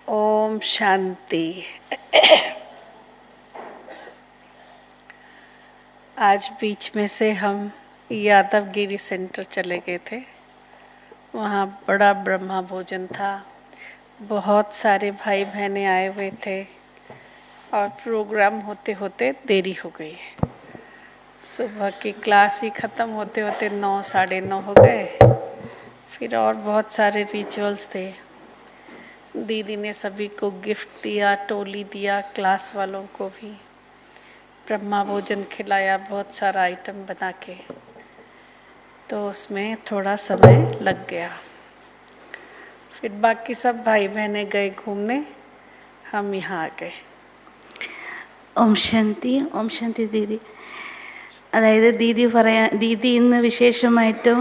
ओम शांति। आज बीच में से हम यादवगिरी सेंटर चले गए थे। वहाँ बड़ा ब्रह्मा भोजन था, बहुत सारे भाई बहनें आए हुए थे और प्रोग्राम होते होते देरी हो गई। सुबह की क्लास ही ख़त्म होते होते 9 साढ़े 9 हो गए। फिर और बहुत सारे रिचुअल्स थे। दीदी ने सभी को गिफ्ट दिया, टोली दिया, क्लास वालों को भी ब्रह्मा भोजन खिलाया, बहुत सारा आइटम बना के। तो उसमें थोड़ा समय लग गया। फिर बाकी सब भाई बहनें गए घूमने, हम यहाँ आ गए। ഓം ശാന്തി ദീദി. അതായത് ദീദി ഇന്ന് വിശേഷമായിട്ടും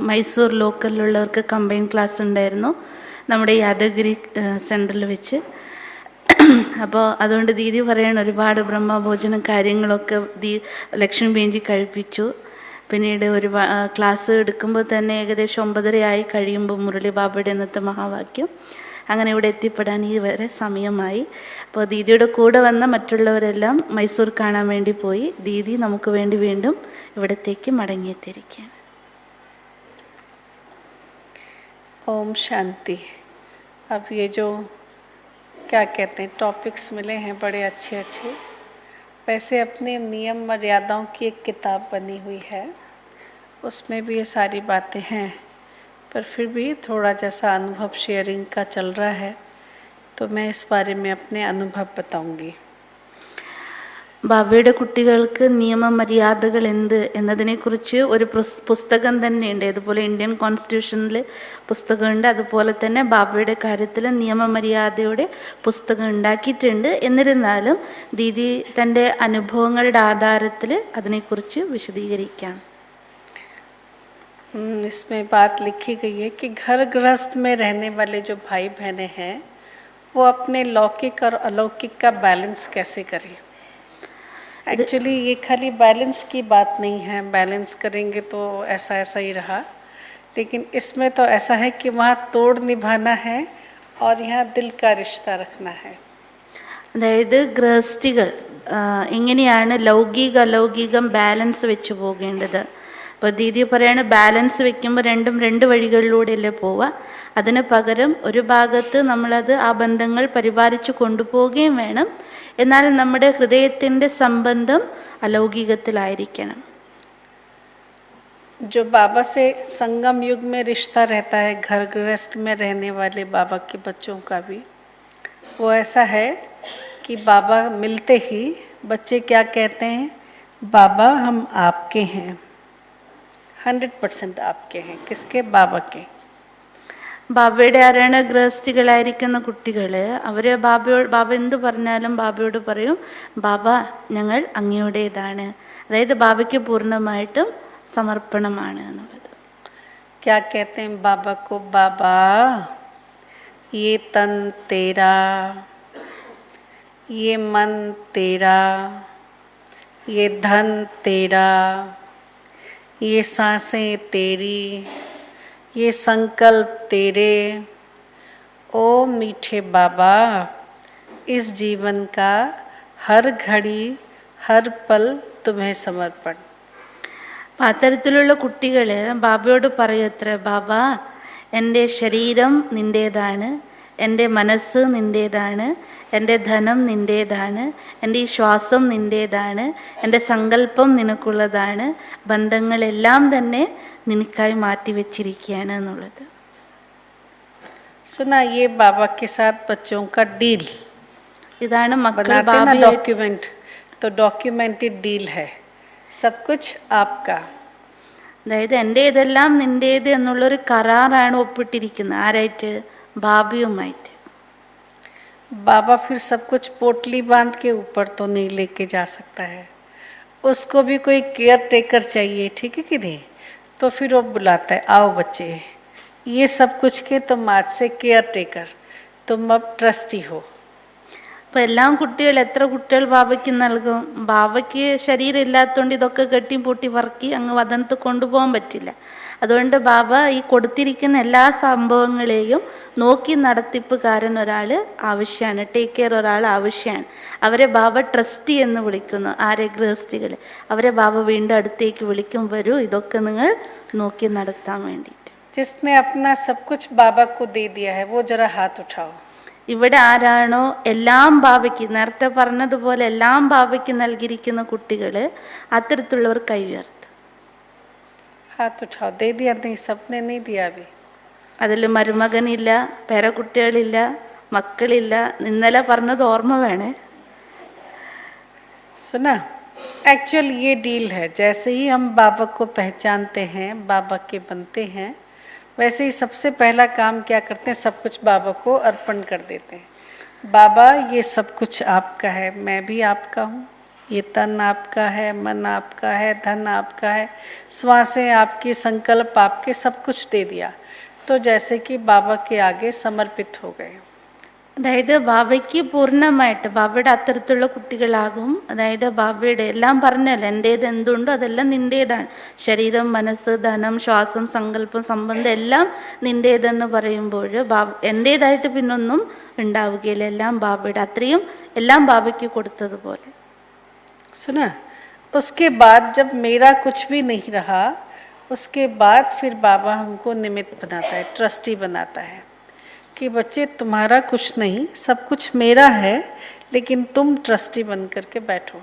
മൈസൂർ ലോക്കലിലുള്ളവർക്ക് കമ്പൈൻ ക്ലാസ് ഉണ്ടായിരുന്നു നമ്മുടെ യാദഗിരി സെൻറ്ററിൽ വെച്ച്. അപ്പോൾ അതുകൊണ്ട് ദീദി പറയണ ഒരുപാട് ബ്രഹ്മഭോജനം കാര്യങ്ങളൊക്കെ ലക്ഷ്മി ബേഞ്ചി കഴിപ്പിച്ചു. പിന്നീട് ക്ലാസ് എടുക്കുമ്പോൾ തന്നെ ഏകദേശം 9:30 കഴിയുമ്പോൾ മുരളി ബാബയുടെ ഇന്നത്തെ മഹാവാക്യം അങ്ങനെ ഇവിടെ എത്തിപ്പെടാൻ ഈ വരെ സമയമായി. അപ്പോൾ ദീദിയുടെ കൂടെ വന്ന മറ്റുള്ളവരെല്ലാം മൈസൂർ കാണാൻ വേണ്ടി പോയി. ദീദി നമുക്ക് വേണ്ടി വീണ്ടും ഇവിടത്തേക്ക് മടങ്ങിയെത്തിയിരിക്കുകയാണ്. ओम शांति। अब ये जो क्या कहते हैं टॉपिक्स मिले हैं बड़े अच्छे अच्छे। वैसे अपने नियम मर्यादाओं की एक किताब बनी हुई है, उसमें भी ये सारी बातें हैं, पर फिर भी थोड़ा जैसा अनुभव शेयरिंग का चल रहा है तो मैं इस बारे में अपने अनुभव बताऊंगी. ബാബയുടെ കുട്ടികൾക്ക് നിയമമര്യാദകൾ എന്ത് എന്നതിനെക്കുറിച്ച് ഒരു പുസ്തകം തന്നെയുണ്ട്. അതുപോലെ ഇന്ത്യൻ കോൺസ്റ്റിറ്റ്യൂഷനിൽ പുസ്തകമുണ്ട്. അതുപോലെ തന്നെ ബാബയുടെ കാര്യത്തിൽ നിയമമര്യാദയുടെ പുസ്തകം ഉണ്ടാക്കിയിട്ടുണ്ട്. എന്നിരുന്നാലും ദീദി തൻ്റെ അനുഭവങ്ങളുടെ ആധാരത്തിൽ അതിനെക്കുറിച്ച് വിശദീകരിക്കാം. इसमें बात लिखी गई है कि घर गृहस्थ में रहने वाले जो भाई बहनें हैं वो अपने लौकिक और अलौकिक का बैलेंस कैसे करें. एक्चुअली ये खाली बैलेंस की बात नहीं है, बैलेंस करेंगे तो ऐसा ऐसा ही रहा, लेकिन इसमें तो ऐसा है कि वहाँ तोड़ निभाना है और यहाँ दिल का रिश्ता रखना है. അതായത് ഗൃഹസ്ഥികൾ എങ്ങനെയാണ് ലൗകിക അലൗകികം ബാലൻസ് വെച്ച് പോകേണ്ടത്. അപ്പോൾ ദീദി പറയാണ് ബാലൻസ് വെക്കുമ്പോൾ രണ്ടും രണ്ട് വഴികളിലൂടെയല്ലേ പോവുക. അതിന് പകരം ഒരു ഭാഗത്ത് നമ്മളത് ആ ബന്ധങ്ങൾ പരിപാലിച്ചു കൊണ്ടുപോവുകയും വേണം. എന്നാൽ നമ്മുടെ ഹൃദയത്തിൻ്റെ സംബന്ധം अलौकिकത്തിലായിരിക്കണം. जो बाबा से संगम युग में रिश्ता रहता है घर गृहस्थ में रहने वाले बाबा के बच्चों का भी, वो ऐसा है कि बाबा मिलते ही बच्चे क्या कहते हैं, बाबा हम आपके हैं, 100% आपके हैं. किसके? बाबा के. ബാബയുടെ ആരാണ് ഗൃഹസ്ഥികളായിരിക്കുന്ന കുട്ടികൾ, അവർ ബാബ എന്ത് പറഞ്ഞാലും ബാബയോട് പറയും ബാബ ഞങ്ങൾ അങ്ങയുടേതാണ്. അതായത് ബാബയ്ക്ക് പൂർണ്ണമായിട്ടും സമർപ്പണമാണ് എന്നുള്ളത്. क्या कहते हैं बाबा को, बाबा ये तन तेरा, ये मन तेरा, ये धन तेरा, ये सांसें तेरी, ये संकल्प तेरे. ओ मीठे बाबा, इस जीवन का हर घड़ी हर पल तुम्हें समर्पण. അത്തരത്തിലുള്ള കുട്ടികൾ ബാബയോട് പറയത്ര, ബാബ എൻ്റെ ശരീരം നിൻ്റേതാണ്, എൻ്റെ മനസ്സ് നിൻ്റേതാണ്, എൻ്റെ ധനം നിൻ്റേതാണ്, എൻ്റെ ഈ ശ്വാസം നിൻ്റേതാണ്, എൻ്റെ സങ്കല്പം നിനക്കുള്ളതാണ്, ബന്ധങ്ങളെല്ലാം തന്നെ നിനക്കായി മാറ്റിവെച്ചിരിക്കുകയാണ് എന്നുള്ളത്. सुना ये बाबा के साथ बच्चों का डील. ഇതാണ് മക്കൾ बनाते ना डॉक्यूमेंट, तो डॉक्यूमेंटेड डील है, सब कुछ आपका. അതായത് എൻ്റെ ഇതെല്ലാം നിൻ്റേത് എന്നുള്ളൊരു കരാറാണ് ഒപ്പിട്ടിരിക്കുന്നത്. ആരായിട്ട്? ബാബയുമായിട്ട്. बाबा फिर सब कुछ पोटली बांध के ऊपर तो नहीं लेके जा सकता है, उसको भी कोई केयर टेकर चाहिए. ठीक है कि नहीं? तो फिर वो बुलाता है, आओ बच्चे ये सब कुछ के तुम आज से केयर टेकर, तुम अब ट्रस्टी हो. അപ്പം എല്ലാം എത്ര കുട്ടികൾ ബാബയ്ക്ക് നൽകും? ബാബയ്ക്ക് ശരീരം ഇല്ലാത്തതുകൊണ്ട് ഇതൊക്കെ കെട്ടി പൂട്ടി പറക്കി അങ്ങ് വതനത്ത് കൊണ്ടുപോകാൻ പറ്റില്ല. അതുകൊണ്ട് ബാബ ഈ കൊടുത്തിരിക്കുന്ന എല്ലാ സംഭവങ്ങളെയും നോക്കി നടത്തിപ്പുകാരൻ ഒരാൾ ആവശ്യമാണ്, ടേക്ക് കെയർ ഒരാൾ ആവശ്യമാണ്. അവരെ ബാബ ട്രസ്റ്റി എന്ന് വിളിക്കുന്നു. ആരെ? ഗൃഹസ്ഥികൾ. അവരെ ബാബ വീണ്ടും അടുത്തേക്ക് വിളിക്കും, വരൂ ഇതൊക്കെ നിങ്ങൾ നോക്കി നടത്താൻ വേണ്ടിയിട്ട്. जिसने अपना सब कुछ बाबा को दे दिया है वो जरा हाथ उठाओ. ഇവിടെ ആരാണോ എല്ലാം ബാബയ്ക്ക്, നേരത്തെ പറഞ്ഞതുപോലെ എല്ലാം ബാബയ്ക്ക് നൽകിയിരിക്കുന്ന കുട്ടികൾ, അത്തരത്തിലുള്ളവർ കൈ ഉയർത്തും. हाथ उठाओ. दे दिया? नहीं, सबने नहीं दिया अभी. അതിൽ മരുമകനില്ല, പേരക്കുട്ടികളില്ല, മക്കളില്ല. ഇന്നലെ പറഞ്ഞത് ഓർമ്മ വേണേ. सुना? एक्चुअल ये डील है. जैसे ही हम बाबा को पहचानते हैं, बाबा के बनते हैं, वैसे ही सबसे पहला काम क्या करते हैं? सब कुछ बाबा को अर्पण कर देते हैं. बाबा ये सब कुछ आपका है, मैं भी आपका हूँ, ये तन आपका है, मन आपका है, धन आपका है, श्वासें आपकी, संकल्प आपके, सब कुछ दे दिया. तो जैसे कि बाबा के आगे समर्पित हो गए. അതായത് ബാബയ്ക്ക് പൂർണ്ണമായിട്ട് ബാബയുടെ അത്തരത്തിലുള്ള കുട്ടികളാകും. അതായത് ബാബയുടെ എല്ലാം പറഞ്ഞല്ലോ, എൻ്റേത് എന്തുണ്ടോ അതെല്ലാം നിൻ്റേതാണ്. ശരീരം, മനസ്സ്, ധനം, ശ്വാസം, സങ്കല്പം, സംബന്ധം എല്ലാം നിൻ്റേതെന്ന് പറയുമ്പോൾ എൻ്റേതായിട്ട് പിന്നൊന്നും ഉണ്ടാവുകയില്ല. എല്ലാം ബാബയുടെ, അത്രയും എല്ലാം ബാബയ്ക്ക് കൊടുത്തതുപോലെ. सुना? उसके बाद जब मेरा कुछ भी नहीं रहा, उसके बाद फिर बाबा हमको निमित्त बनाता है, ट्रस्टी बनाता है कि बच्चे तुम्हारा कुछ नहीं, सब कुछ मेरा है, लेकिन तुम ट्रस्टी बन करके बैठो,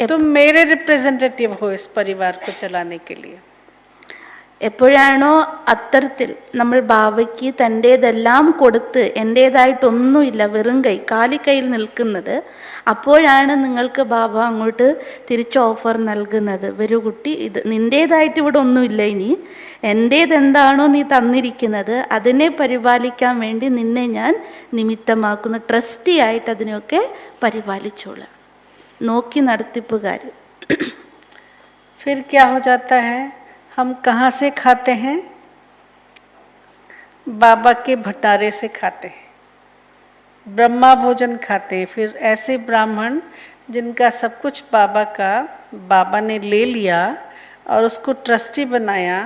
तुम मेरे रिप्रेजेंटेटिव हो इस परिवार को चलाने के लिए. എപ്പോഴാണോ അത്തരത്തിൽ നമ്മൾ ബാബയ്ക്ക് തൻ്റേതെല്ലാം കൊടുത്ത് എൻ്റേതായിട്ടൊന്നുമില്ല, വെറും കൈ, കാലിക്കൈയിൽ നിൽക്കുന്നത്, അപ്പോഴാണ് നിങ്ങൾക്ക് ബാബ അങ്ങോട്ട് തിരിച്ച് ഓഫർ നൽകുന്നത്. വരൂ കുട്ടി, ഇത് നിൻ്റേതായിട്ട് ഇവിടെ ഒന്നുമില്ല, ഇനി എൻ്റേതെന്താണോ നീ തന്നിരിക്കുന്നത് അതിനെ പരിപാലിക്കാൻ വേണ്ടി നിന്നെ ഞാൻ നിമിത്തമാക്കുന്നു. ട്രസ്റ്റി ആയിട്ട് അതിനെയൊക്കെ പരിപാലിച്ചോളാം. നോക്കി നടത്തിപ്പുകാർ. फिर क्या हो जाता है? हम कहाँ से खाते हैं? बाबा के भंडारे से खाते हैं, ब्रह्मा भोजन खाते हैं. फिर ऐसे ब्राह्मण जिनका सब कुछ बाबा का, बाबा ने ले लिया और उसको ट्रस्टी बनाया,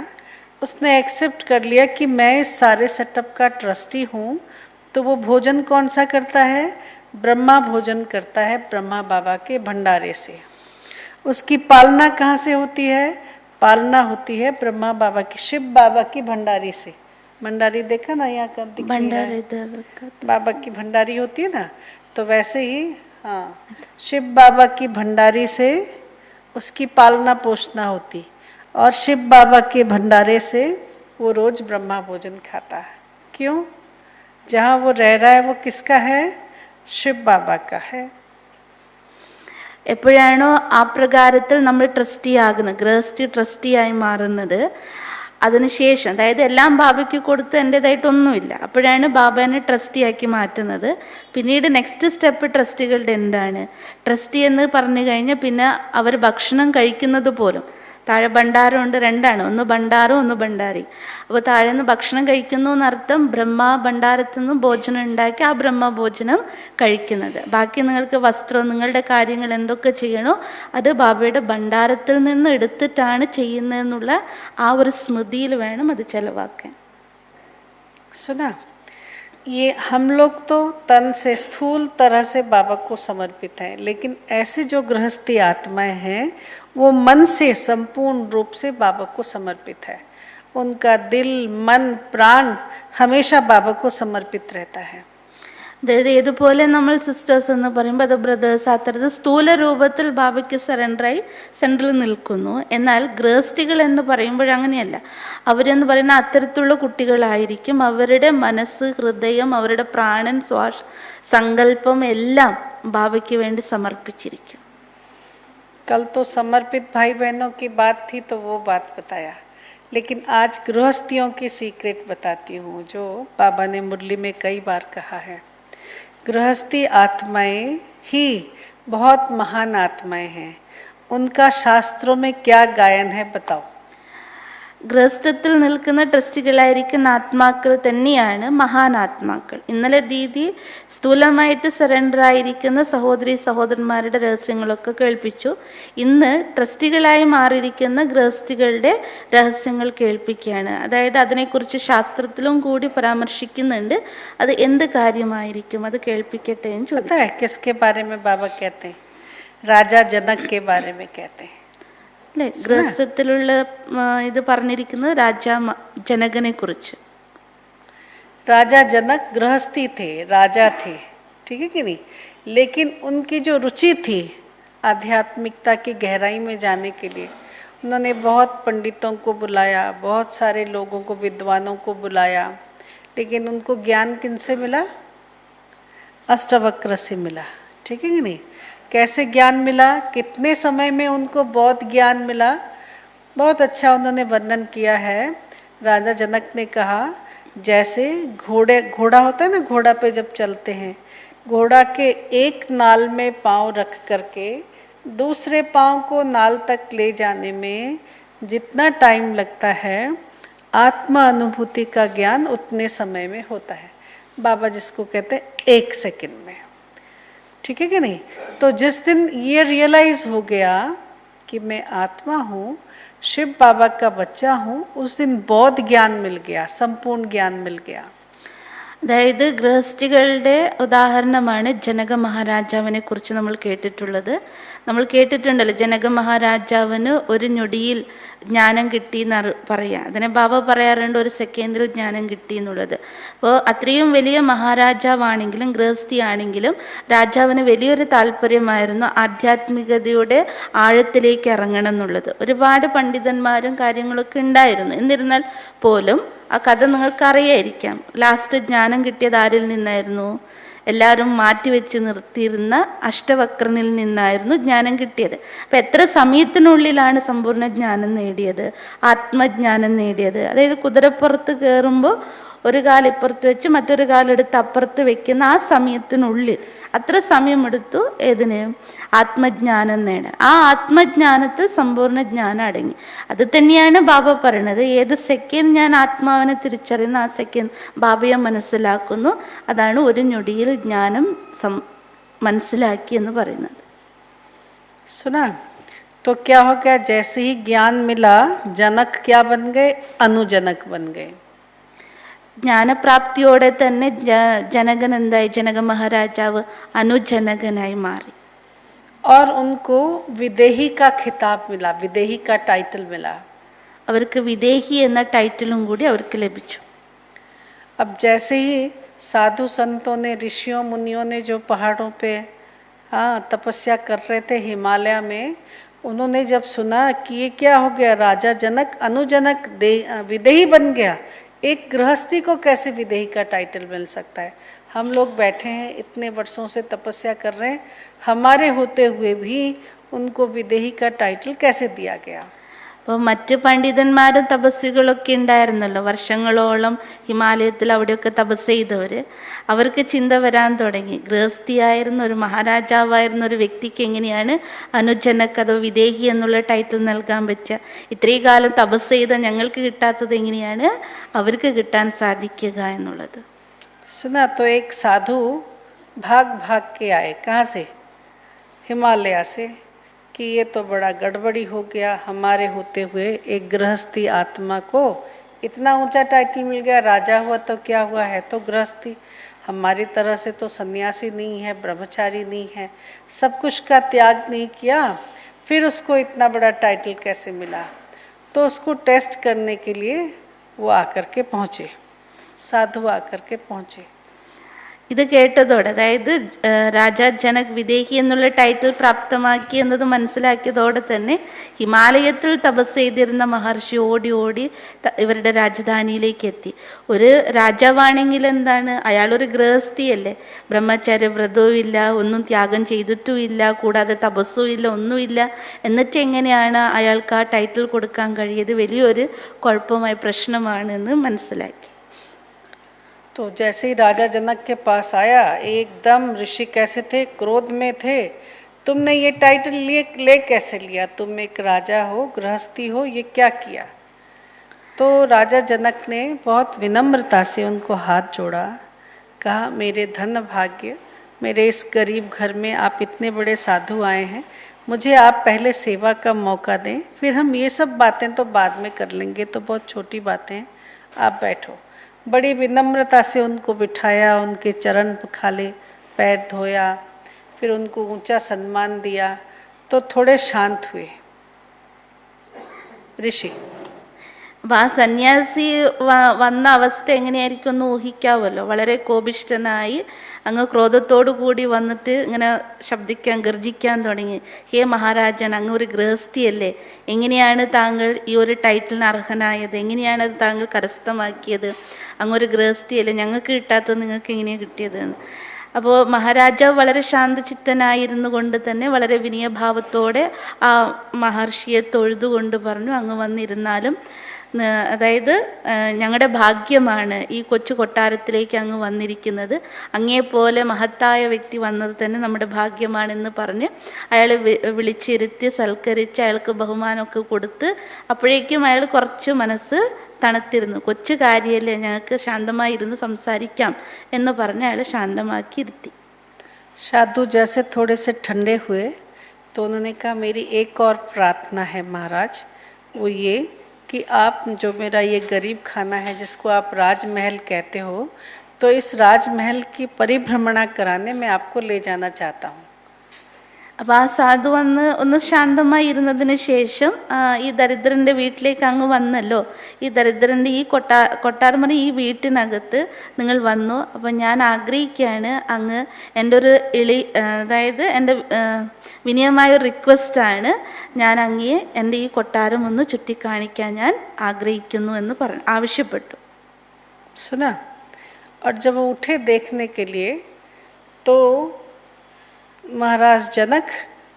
उसने एक्सेप्ट कर लिया कि मैं इस सारे सेटअप का ट्रस्टी हूँ, तो वो भोजन कौन सा करता है? ब्रह्मा भोजन करता है, ब्रह्मा बाबा के भंडारे से. उसकी पालना कहाँ से होती है? पालना होती है ब्रह्मा बाबा की, शिव बाबा की भंडारी से. भंडारी देखा ना, यहाँ का दिख रहा है, बाबा की भंडारी होती है ना, तो वैसे ही हाँ, शिव बाबा की भंडारी से उसकी पालना पोषना होती, और शिव बाबा के भंडारे से वो रोज ब्रह्मा भोजन खाता है. क्यों? जहाँ वो रह रहा है वो किसका है? शिव बाबा का है. എപ്പോഴാണോ ആ പ്രകാരത്തിൽ നമ്മൾ ട്രസ്റ്റി ആകുന്നത്, ഗൃഹസ്ഥി ട്രസ്റ്റിയായി മാറുന്നത്, അതിനുശേഷം, അതായത് എല്ലാം ബാബയ്ക്ക് കൊടുത്ത് എൻ്റേതായിട്ടൊന്നുമില്ല, അപ്പോഴാണ് ബാബാനെ ട്രസ്റ്റിയാക്കി മാറ്റുന്നത്. പിന്നീട് നെക്സ്റ്റ് സ്റ്റെപ്പ് ട്രസ്റ്റികളുടെ എന്താണ്? ട്രസ്റ്റി എന്ന് പറഞ്ഞു കഴിഞ്ഞാൽ പിന്നെ അവർ ഭക്ഷണം കഴിക്കുന്നത് പോലും, താഴെ ഭണ്ഡാരമുണ്ട്, രണ്ടാണ്, ഒന്ന് ഭണ്ഡാരം ഒന്ന് ഭണ്ഡാരി. അപ്പോൾ താഴെ നിന്ന് ഭക്ഷണം കഴിക്കുന്നു എന്നർത്ഥം, ബ്രഹ്മ ഭണ്ഡാരത്തിൽ നിന്നും ഭോജനം ഉണ്ടാക്കി ആ ബ്രഹ്മ ഭോജനം കഴിക്കുന്നത്. ബാക്കി നിങ്ങൾക്ക് വസ്ത്രം, നിങ്ങളുടെ കാര്യങ്ങൾ എന്തൊക്കെ ചെയ്യണോ അത് ബാബയുടെ ഭണ്ഡാരത്തിൽ നിന്ന് എടുത്തിട്ടാണ് ചെയ്യുന്നതെന്നുള്ള ആ ഒരു സ്മൃതിയിൽ വേണം അത് ചെലവാക്കാൻ. सुना? ये हम लोग तो तन से, स्थूल तरह से बाबा को समर्पित हैं, लेकिन ऐसे जो गृहस्थी आत्माएं हैं वो मन से संपूर्ण रूप से बाबा को समर्पित है. उनका दिल, मन, प्राण हमेशा बाबा को समर्पित रहता है. അതായത് ഇതുപോലെ നമ്മൾ സിസ്റ്റേഴ്സ് എന്ന് പറയുമ്പോൾ അത് ബ്രദേഴ്സ്, അത്തരത്തിൽ സ്ഥൂല രൂപത്തിൽ ബാബയ്ക്ക് സറണ്ടറായി സെൻട്രൽ നിൽക്കുന്നു. എന്നാൽ ഗൃഹസ്ഥികൾ എന്ന് പറയുമ്പോൾ അങ്ങനെയല്ല. അവരെന്ന് പറയുന്ന അത്തരത്തിലുള്ള കുട്ടികളായിരിക്കും. അവരുടെ മനസ്സ്, ഹൃദയം, അവരുടെ പ്രാണൻ, സങ്കല്പം എല്ലാം ബാബയ്ക്ക് വേണ്ടി സമർപ്പിച്ചിരിക്കും. कल तो समर्पित भाई बहनों की बात थी तो वो बात बताया, लेकिन आज गृहस्थियों की सीक्रेट बताती हूँ, जो बाबा ने मुरली में कई बार कहा है. गृहस्थी आत्माएं ही बहुत महान आत्माएं हैं. उनका शास्त्रों में क्या गायन है बताओ. ഗൃഹസ്ഥത്തിൽ നിൽക്കുന്ന ട്രസ്റ്റികളായിരിക്കുന്ന ആത്മാക്കൾ തന്നെയാണ് മഹാനാത്മാക്കൾ. ഇന്നലെ ദീദി സ്ഥൂലമായിട്ട് സറണ്ടർ ആയിരിക്കുന്ന സഹോദരി സഹോദരന്മാരുടെ രഹസ്യങ്ങളൊക്കെ കേൾപ്പിച്ചു. ഇന്ന് ട്രസ്റ്റികളായി മാറിയിരിക്കുന്ന ഗൃഹസ്ഥികളുടെ രഹസ്യങ്ങൾ കേൾപ്പിക്കുകയാണ്. അതായത് അതിനെക്കുറിച്ച് ശാസ്ത്രത്തിലും കൂടി പരാമർശിക്കുന്നുണ്ട്. അത് എന്ത് കാര്യമായിരിക്കും, അത് കേൾപ്പിക്കട്ടെ എന്ന് ചോദിച്ചു. पता है किसके बारे में बाबा कहते हैं? राजा जनक के बारे में कहते हैं. അല്ലെ, ഗൃഹസ്ഥത്തിലുള്ള ഇത് പറഞ്ഞിരിക്കുന്നത് ജനകനെ കുറിച്ച്. राजा जनक गृहस्थी थे, राजा थे, ठीक है कि नहीं? लेकिन उनकी जो रुचि थी आध्यात्मिकता की गहराई में जाने के लिए, उन्होंने बहुत पंडितों को बुलाया, बहुत सारे लोगों को, विद्वानों को बुलाया, लेकिन उनको ज्ञान किनसे मिला? अष्टवक्र से मिला, ठीक है कि नहीं? कैसे ज्ञान मिला, कितने समय में उनको बहुत ज्ञान मिला, बहुत अच्छा उन्होंने वर्णन किया है. राजा जनक ने कहा जैसे घोड़ा होता है ना, घोड़ा पे जब चलते हैं, घोड़ा के एक नाल में पाँव रख करके दूसरे पाँव को नाल तक ले जाने में जितना टाइम लगता है, आत्मा अनुभूति का ज्ञान उतने समय में होता है. बाबा जिसको कहते हैं 1 सेकंड में, ठीक है कि नहीं? तो जिस दिन ये रियलाइज हो गया कि मैं आत्मा हूँ, शिव बाबा का बच्चा हूँ, उस दिन बहुत ज्ञान मिल गया, संपूर्ण ज्ञान मिल गया. അതായത് ഗൃഹസ്ഥികളുടെ ഉദാഹരണമാണ് ജനക മഹാരാജാവിനെ കുറിച്ച് നമ്മൾ കേട്ടിട്ടുള്ളത്. നമ്മൾ കേട്ടിട്ടുണ്ടല്ലോ, ജനക മഹാരാജാവിന് ഒരു ഞൊടിയിൽ ജ്ഞാനം കിട്ടി എന്ന് പറയാം. അതിനെ ബാബ പറയാറുണ്ട്, 1 സെക്കൻഡിൽ ജ്ഞാനം കിട്ടി എന്നുള്ളത്. അപ്പോൾ അത്രയും വലിയ മഹാരാജാവാണെങ്കിലും ഗൃഹസ്ഥിയാണെങ്കിലും രാജാവിന് വലിയൊരു താല്പര്യമായിരുന്നു ആധ്യാത്മികതയുടെ ആഴത്തിലേക്ക് ഇറങ്ങണം എന്നുള്ളത്. ഒരുപാട് പണ്ഡിതന്മാരും കാര്യങ്ങളൊക്കെ ഉണ്ടായിരുന്നു. എന്നിരുന്നാൽ പോലും ആ കഥ നിങ്ങൾക്ക് അറിയായിരിക്കാം. ലാസ്റ്റ് ജ്ഞാനം കിട്ടിയത് ആരിൽ നിന്നായിരുന്നു? എല്ലാവരും മാറ്റിവെച്ച് നിർത്തിയിരുന്ന അഷ്ടവക്രനിൽ നിന്നായിരുന്നു ജ്ഞാനം കിട്ടിയത്. അപ്പം എത്ര സമയത്തിനുള്ളിലാണ് സമ്പൂർണ്ണ ജ്ഞാനം നേടിയത്, ആത്മജ്ഞാനം നേടിയത്? അതായത് കുതിരപ്പുറത്ത് കയറുമ്പോൾ ഒരു കാൽ ഇപ്പുറത്ത് വെച്ച് മറ്റൊരു കാലെടുത്ത് അപ്പുറത്ത് വെക്കുന്ന ആ സമയത്തിനുള്ളിൽ അത്ര സമയമെടുത്തു ഏതിന്? ആത്മജ്ഞാനം നേടാൻ. ആ ആത്മജ്ഞാനത്തിൽ സമ്പൂർണ്ണ ജ്ഞാനം അടങ്ങി. അത് തന്നെയാണ് ബാബ പറയണത്. ഏത് സെക്കൻഡ് ഞാൻ ആത്മാവിനെ തിരിച്ചറിയുന്ന ആ സെക്കൻഡ് ബാബയെ മനസ്സിലാക്കുന്നു. അതാണ് ഒരു ഞൊടിയിൽ ജ്ഞാനം മനസ്സിലാക്കി എന്ന് പറയുന്നത്. सुना? तो क्या हो गया? जैसे ही ज्ञान मिला, जनक क्या बन गए? अनुजनक बन गए. ജ്ഞാനപ്രാപ്തിയോടെ തന്നെ ജനകൻ എന്തായി? ജനക മഹാരാജാവ് അനുജനകനായി മാറി. और उनको विदेही का खिताब मिला, विदेही का टाइटल मिला. അവർക്ക് വിദേഹി എന്ന ടൈറ്റിലും കൂടി അവർക്ക് ലഭിച്ചു. अब जैसे ही साधु संतों ने, ऋषियों मुनियों ने जो पहाड़ों पे तपस्या कर रहे थे हिमालय में, उन्होंने जब सुना कि ये क्या हो गया, राजा जनक अनुजनक विदेही बन गया, एक गृहस्थी को कैसे विदेही का टाइटल मिल सकता है? हम लोग बैठे हैं, इतने वर्षों से तपस्या कर रहे हैं, हमारे होते हुए भी उनको विदेही का टाइटल कैसे दिया गया? അപ്പോൾ മറ്റ് പണ്ഡിതന്മാരും തപസ്വികളൊക്കെ ഉണ്ടായിരുന്നല്ലോ, വർഷങ്ങളോളം ഹിമാലയത്തിൽ അവിടെയൊക്കെ തപസ് ചെയ്തവർ. അവർക്ക് ചിന്ത വരാൻ തുടങ്ങി, ഗൃഹസ്ഥിയായിരുന്ന ഒരു മഹാരാജാവായിരുന്ന ഒരു വ്യക്തിക്ക് എങ്ങനെയാണ് അനുജനക്ക് അതോ വിദേഹി എന്നുള്ള ടൈറ്റിൽ നൽകാൻ പറ്റുക? ഇത്രയും കാലം തപസ് ചെയ്ത ഞങ്ങൾക്ക് കിട്ടാത്തത് എങ്ങനെയാണ് അവർക്ക് കിട്ടാൻ സാധിക്കുക എന്നുള്ളത്. सुना? तो एक साधु भाग भाग के आए. कहाँ से? हिमालय से. कि ये तो बड़ा गड़बड़ी हो गया, हमारे होते हुए एक गृहस्थी आत्मा को इतना ऊंचा टाइटल मिल गया. राजा हुआ तो क्या हुआ, है तो गृहस्थी, हमारी तरह से तो सन्यासी नहीं है, ब्रह्मचारी नहीं है, सब कुछ का त्याग नहीं किया, फिर उसको इतना बड़ा टाइटल कैसे मिला? तो उसको टेस्ट करने के लिए वो आकर के पहुँचे, साधु आकर के पहुँचे. ഇത് കേട്ടതോടെ, അതായത് രാജാ ജനക് വിദേഹി എന്നുള്ള ടൈറ്റിൽ പ്രാപ്തമാക്കി എന്നത് മനസ്സിലാക്കിയതോടെ തന്നെ ഹിമാലയത്തിൽ തപസ് ചെയ്തിരുന്ന മഹർഷി ഓടി ഓടി ഇവരുടെ രാജധാനിയിലേക്ക് എത്തി. ഒരു രാജാവാണെങ്കിൽ എന്താണ്, അയാളൊരു ഗൃഹസ്ഥിയല്ലേ, ബ്രഹ്മചര്യ വ്രതവും ഇല്ല, ഒന്നും ത്യാഗം ചെയ്തിട്ടുമില്ല, കൂടാതെ തപസ്സും ഇല്ല, ഒന്നുമില്ല. എന്നിട്ട് എങ്ങനെയാണ് അയാൾക്ക് ആ ടൈറ്റിൽ കൊടുക്കാൻ കഴിയത്? വലിയൊരു കുഴപ്പമായ പ്രശ്നമാണ് എന്ന് മനസ്സിലാക്കി. तो जैसे ही राजा जनक के पास आया, एकदम ऋषि कैसे थे, क्रोध में थे. तुमने ये टाइटल ले कैसे लिया? तुम एक राजा हो, गृहस्थी हो, ये क्या किया? तो राजा जनक ने बहुत विनम्रता से उनको हाथ जोड़ा, कहा मेरे धन भाग्य, मेरे इस गरीब घर में आप इतने बड़े साधु आए हैं, मुझे आप पहले सेवा का मौका दें, फिर हम ये सब बातें तो बाद में कर लेंगे, तो बहुत छोटी बातें हैं, आप बैठो। बड़ी विनम्रता से उनको बिठाया, उनके चरण पखाले, पैर धोया, फिर उनको ऊंचा सम्मान दिया, तो थोड़े शांत हुए ऋषि। അപ്പം ആ സന്യാസി വന്ന അവസ്ഥ എങ്ങനെയായിരിക്കും എന്ന് ഊഹിക്കാമല്ലോ. വളരെ കോപിഷ്ഠനായി അങ്ങ് ക്രോധത്തോടു കൂടി വന്നിട്ട് ഇങ്ങനെ ശബ്ദിക്കാൻ ഗർജിക്കാൻ തുടങ്ങി. ഹേ മഹാരാജൻ, അങ്ങ് ഒരു ഗൃഹസ്ഥിയല്ലേ, എങ്ങനെയാണ് താങ്കൾ ഈ ഒരു ടൈറ്റിലിന് അർഹനായത്, എങ്ങനെയാണ് അത് താങ്കൾ കരസ്ഥമാക്കിയത്, അങ്ങൊരു ഗൃഹസ്ഥിയല്ലേ, ഞങ്ങൾക്ക് കിട്ടാത്തത് നിങ്ങൾക്ക് എങ്ങനെയാണ് കിട്ടിയതെന്ന്. അപ്പോൾ മഹാരാജാവ് വളരെ ശാന്തചിത്തനായിരുന്നു കൊണ്ട് തന്നെ വളരെ വിനയഭാവത്തോടെ ആ മഹർഷിയെ തൊഴുതുകൊണ്ട് പറഞ്ഞു, അങ്ങ് വന്നിരുന്നാലും അതായത് ഞങ്ങളുടെ ഭാഗ്യമാണ് ഈ കൊച്ചു കൊട്ടാരത്തിലേക്ക് അങ്ങ് വന്നിരിക്കുന്നത്, അങ്ങേപ്പോലെ മഹത്തായ വ്യക്തി വന്നത് തന്നെ നമ്മുടെ ഭാഗ്യമാണെന്ന് പറഞ്ഞ് അയാൾ വിളിച്ചിരുത്തി സൽക്കരിച്ച് അയാൾക്ക് ബഹുമാനമൊക്കെ കൊടുത്ത്, അപ്പോഴേക്കും അയാൾ കുറച്ച് മനസ്സ് തണുത്തിരുന്നു. കൊച്ചു കാര്യമല്ലേ, ഞങ്ങൾക്ക് ശാന്തമായി ഇരുന്ന് സംസാരിക്കാം എന്ന് പറഞ്ഞ് അയാൾ ശാന്തമാക്കി ഇരുത്തി. साधु जैसे थोड़े से ठंडे हुए तो उन्होंने कहा मेरी एक और प्रार्थना है महाराज, वो ये कि आप जो मेरा ये गरीब खाना है जिसको आप राजमहल कहते हो, तो इस राजमहल की परिभ्रमणा कराने मैं आपको ले जाना चाहता हूँ. അപ്പം ആ സാധു ഒന്ന് ശാന്തമായി ഇരുന്നതിന് ശേഷം ഈ ദരിദ്രൻ്റെ വീട്ടിലേക്ക് അങ്ങ് വന്നല്ലോ, ഈ ദരിദ്രൻ്റെ ഈ കൊട്ടാരം പറഞ്ഞ ഈ വീട്ടിനകത്ത് നിങ്ങൾ വന്നു, അപ്പം ഞാൻ ആഗ്രഹിക്കുകയാണ് അങ്ങ് എൻ്റെ ഒരു അതായത് എൻ്റെ വിനയമായൊരു റിക്വസ്റ്റാണ്, ഞാൻ അങ്ങയെ എൻ്റെ ഈ കൊട്ടാരം ഒന്ന് ചുറ്റിക്കാണിക്കാൻ ഞാൻ ആഗ്രഹിക്കുന്നു എന്ന് ആവശ്യപ്പെട്ടു. सुना. और जब वो उठे देखने के लिए तो महाराज जनक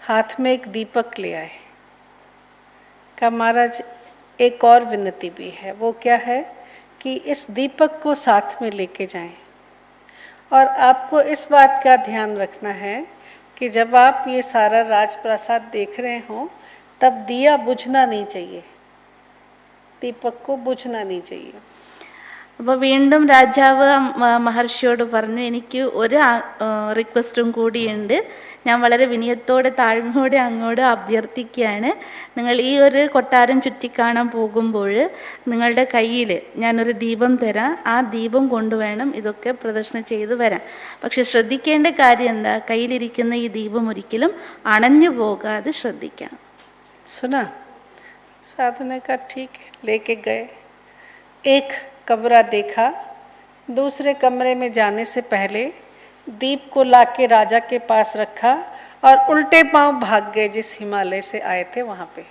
हाथ में एक दीपक ले आए. कहा महाराज एक और विनती भी है, वो क्या है कि इस दीपक को साथ में लेके जाएं, और आपको इस बात का ध्यान रखना है कि जब आप ये सारा राजप्रसाद देख रहे हो तब दिया बुझना नहीं चाहिए, दीपक को बुझना नहीं चाहिए. അപ്പോൾ വീണ്ടും രാജാവ് മഹർഷിയോട് പറഞ്ഞു, എനിക്ക് ഒരു റിക്വസ്റ്റും കൂടിയുണ്ട്, ഞാൻ വളരെ വിനയത്തോടെ താഴ്മയോടെ അങ്ങോട്ട് അഭ്യർത്ഥിക്കുകയാണ്, നിങ്ങൾ ഈ ഒരു കൊട്ടാരം ചുറ്റിക്കാണാൻ പോകുമ്പോൾ നിങ്ങളുടെ കയ്യിൽ ഞാനൊരു ദീപം തരാം, ആ ദീപം കൊണ്ടുവേണം ഇതൊക്കെ പ്രദർശനം ചെയ്ത് വരാൻ. പക്ഷെ ശ്രദ്ധിക്കേണ്ട കാര്യം എന്താ, കയ്യിലിരിക്കുന്ന ഈ ദീപം ഒരിക്കലും അണഞ്ഞു പോകാതെ ശ്രദ്ധിക്കണം. सुना. साधु ने कहा ठीक है, लेके गए. एक कमरा देखा, दूसरे कमरे में जाने से पहले दीप को लाके राजा के पास रखा और उल्टे पांव भाग गए जिस हिमालय से आए थे वहां पे.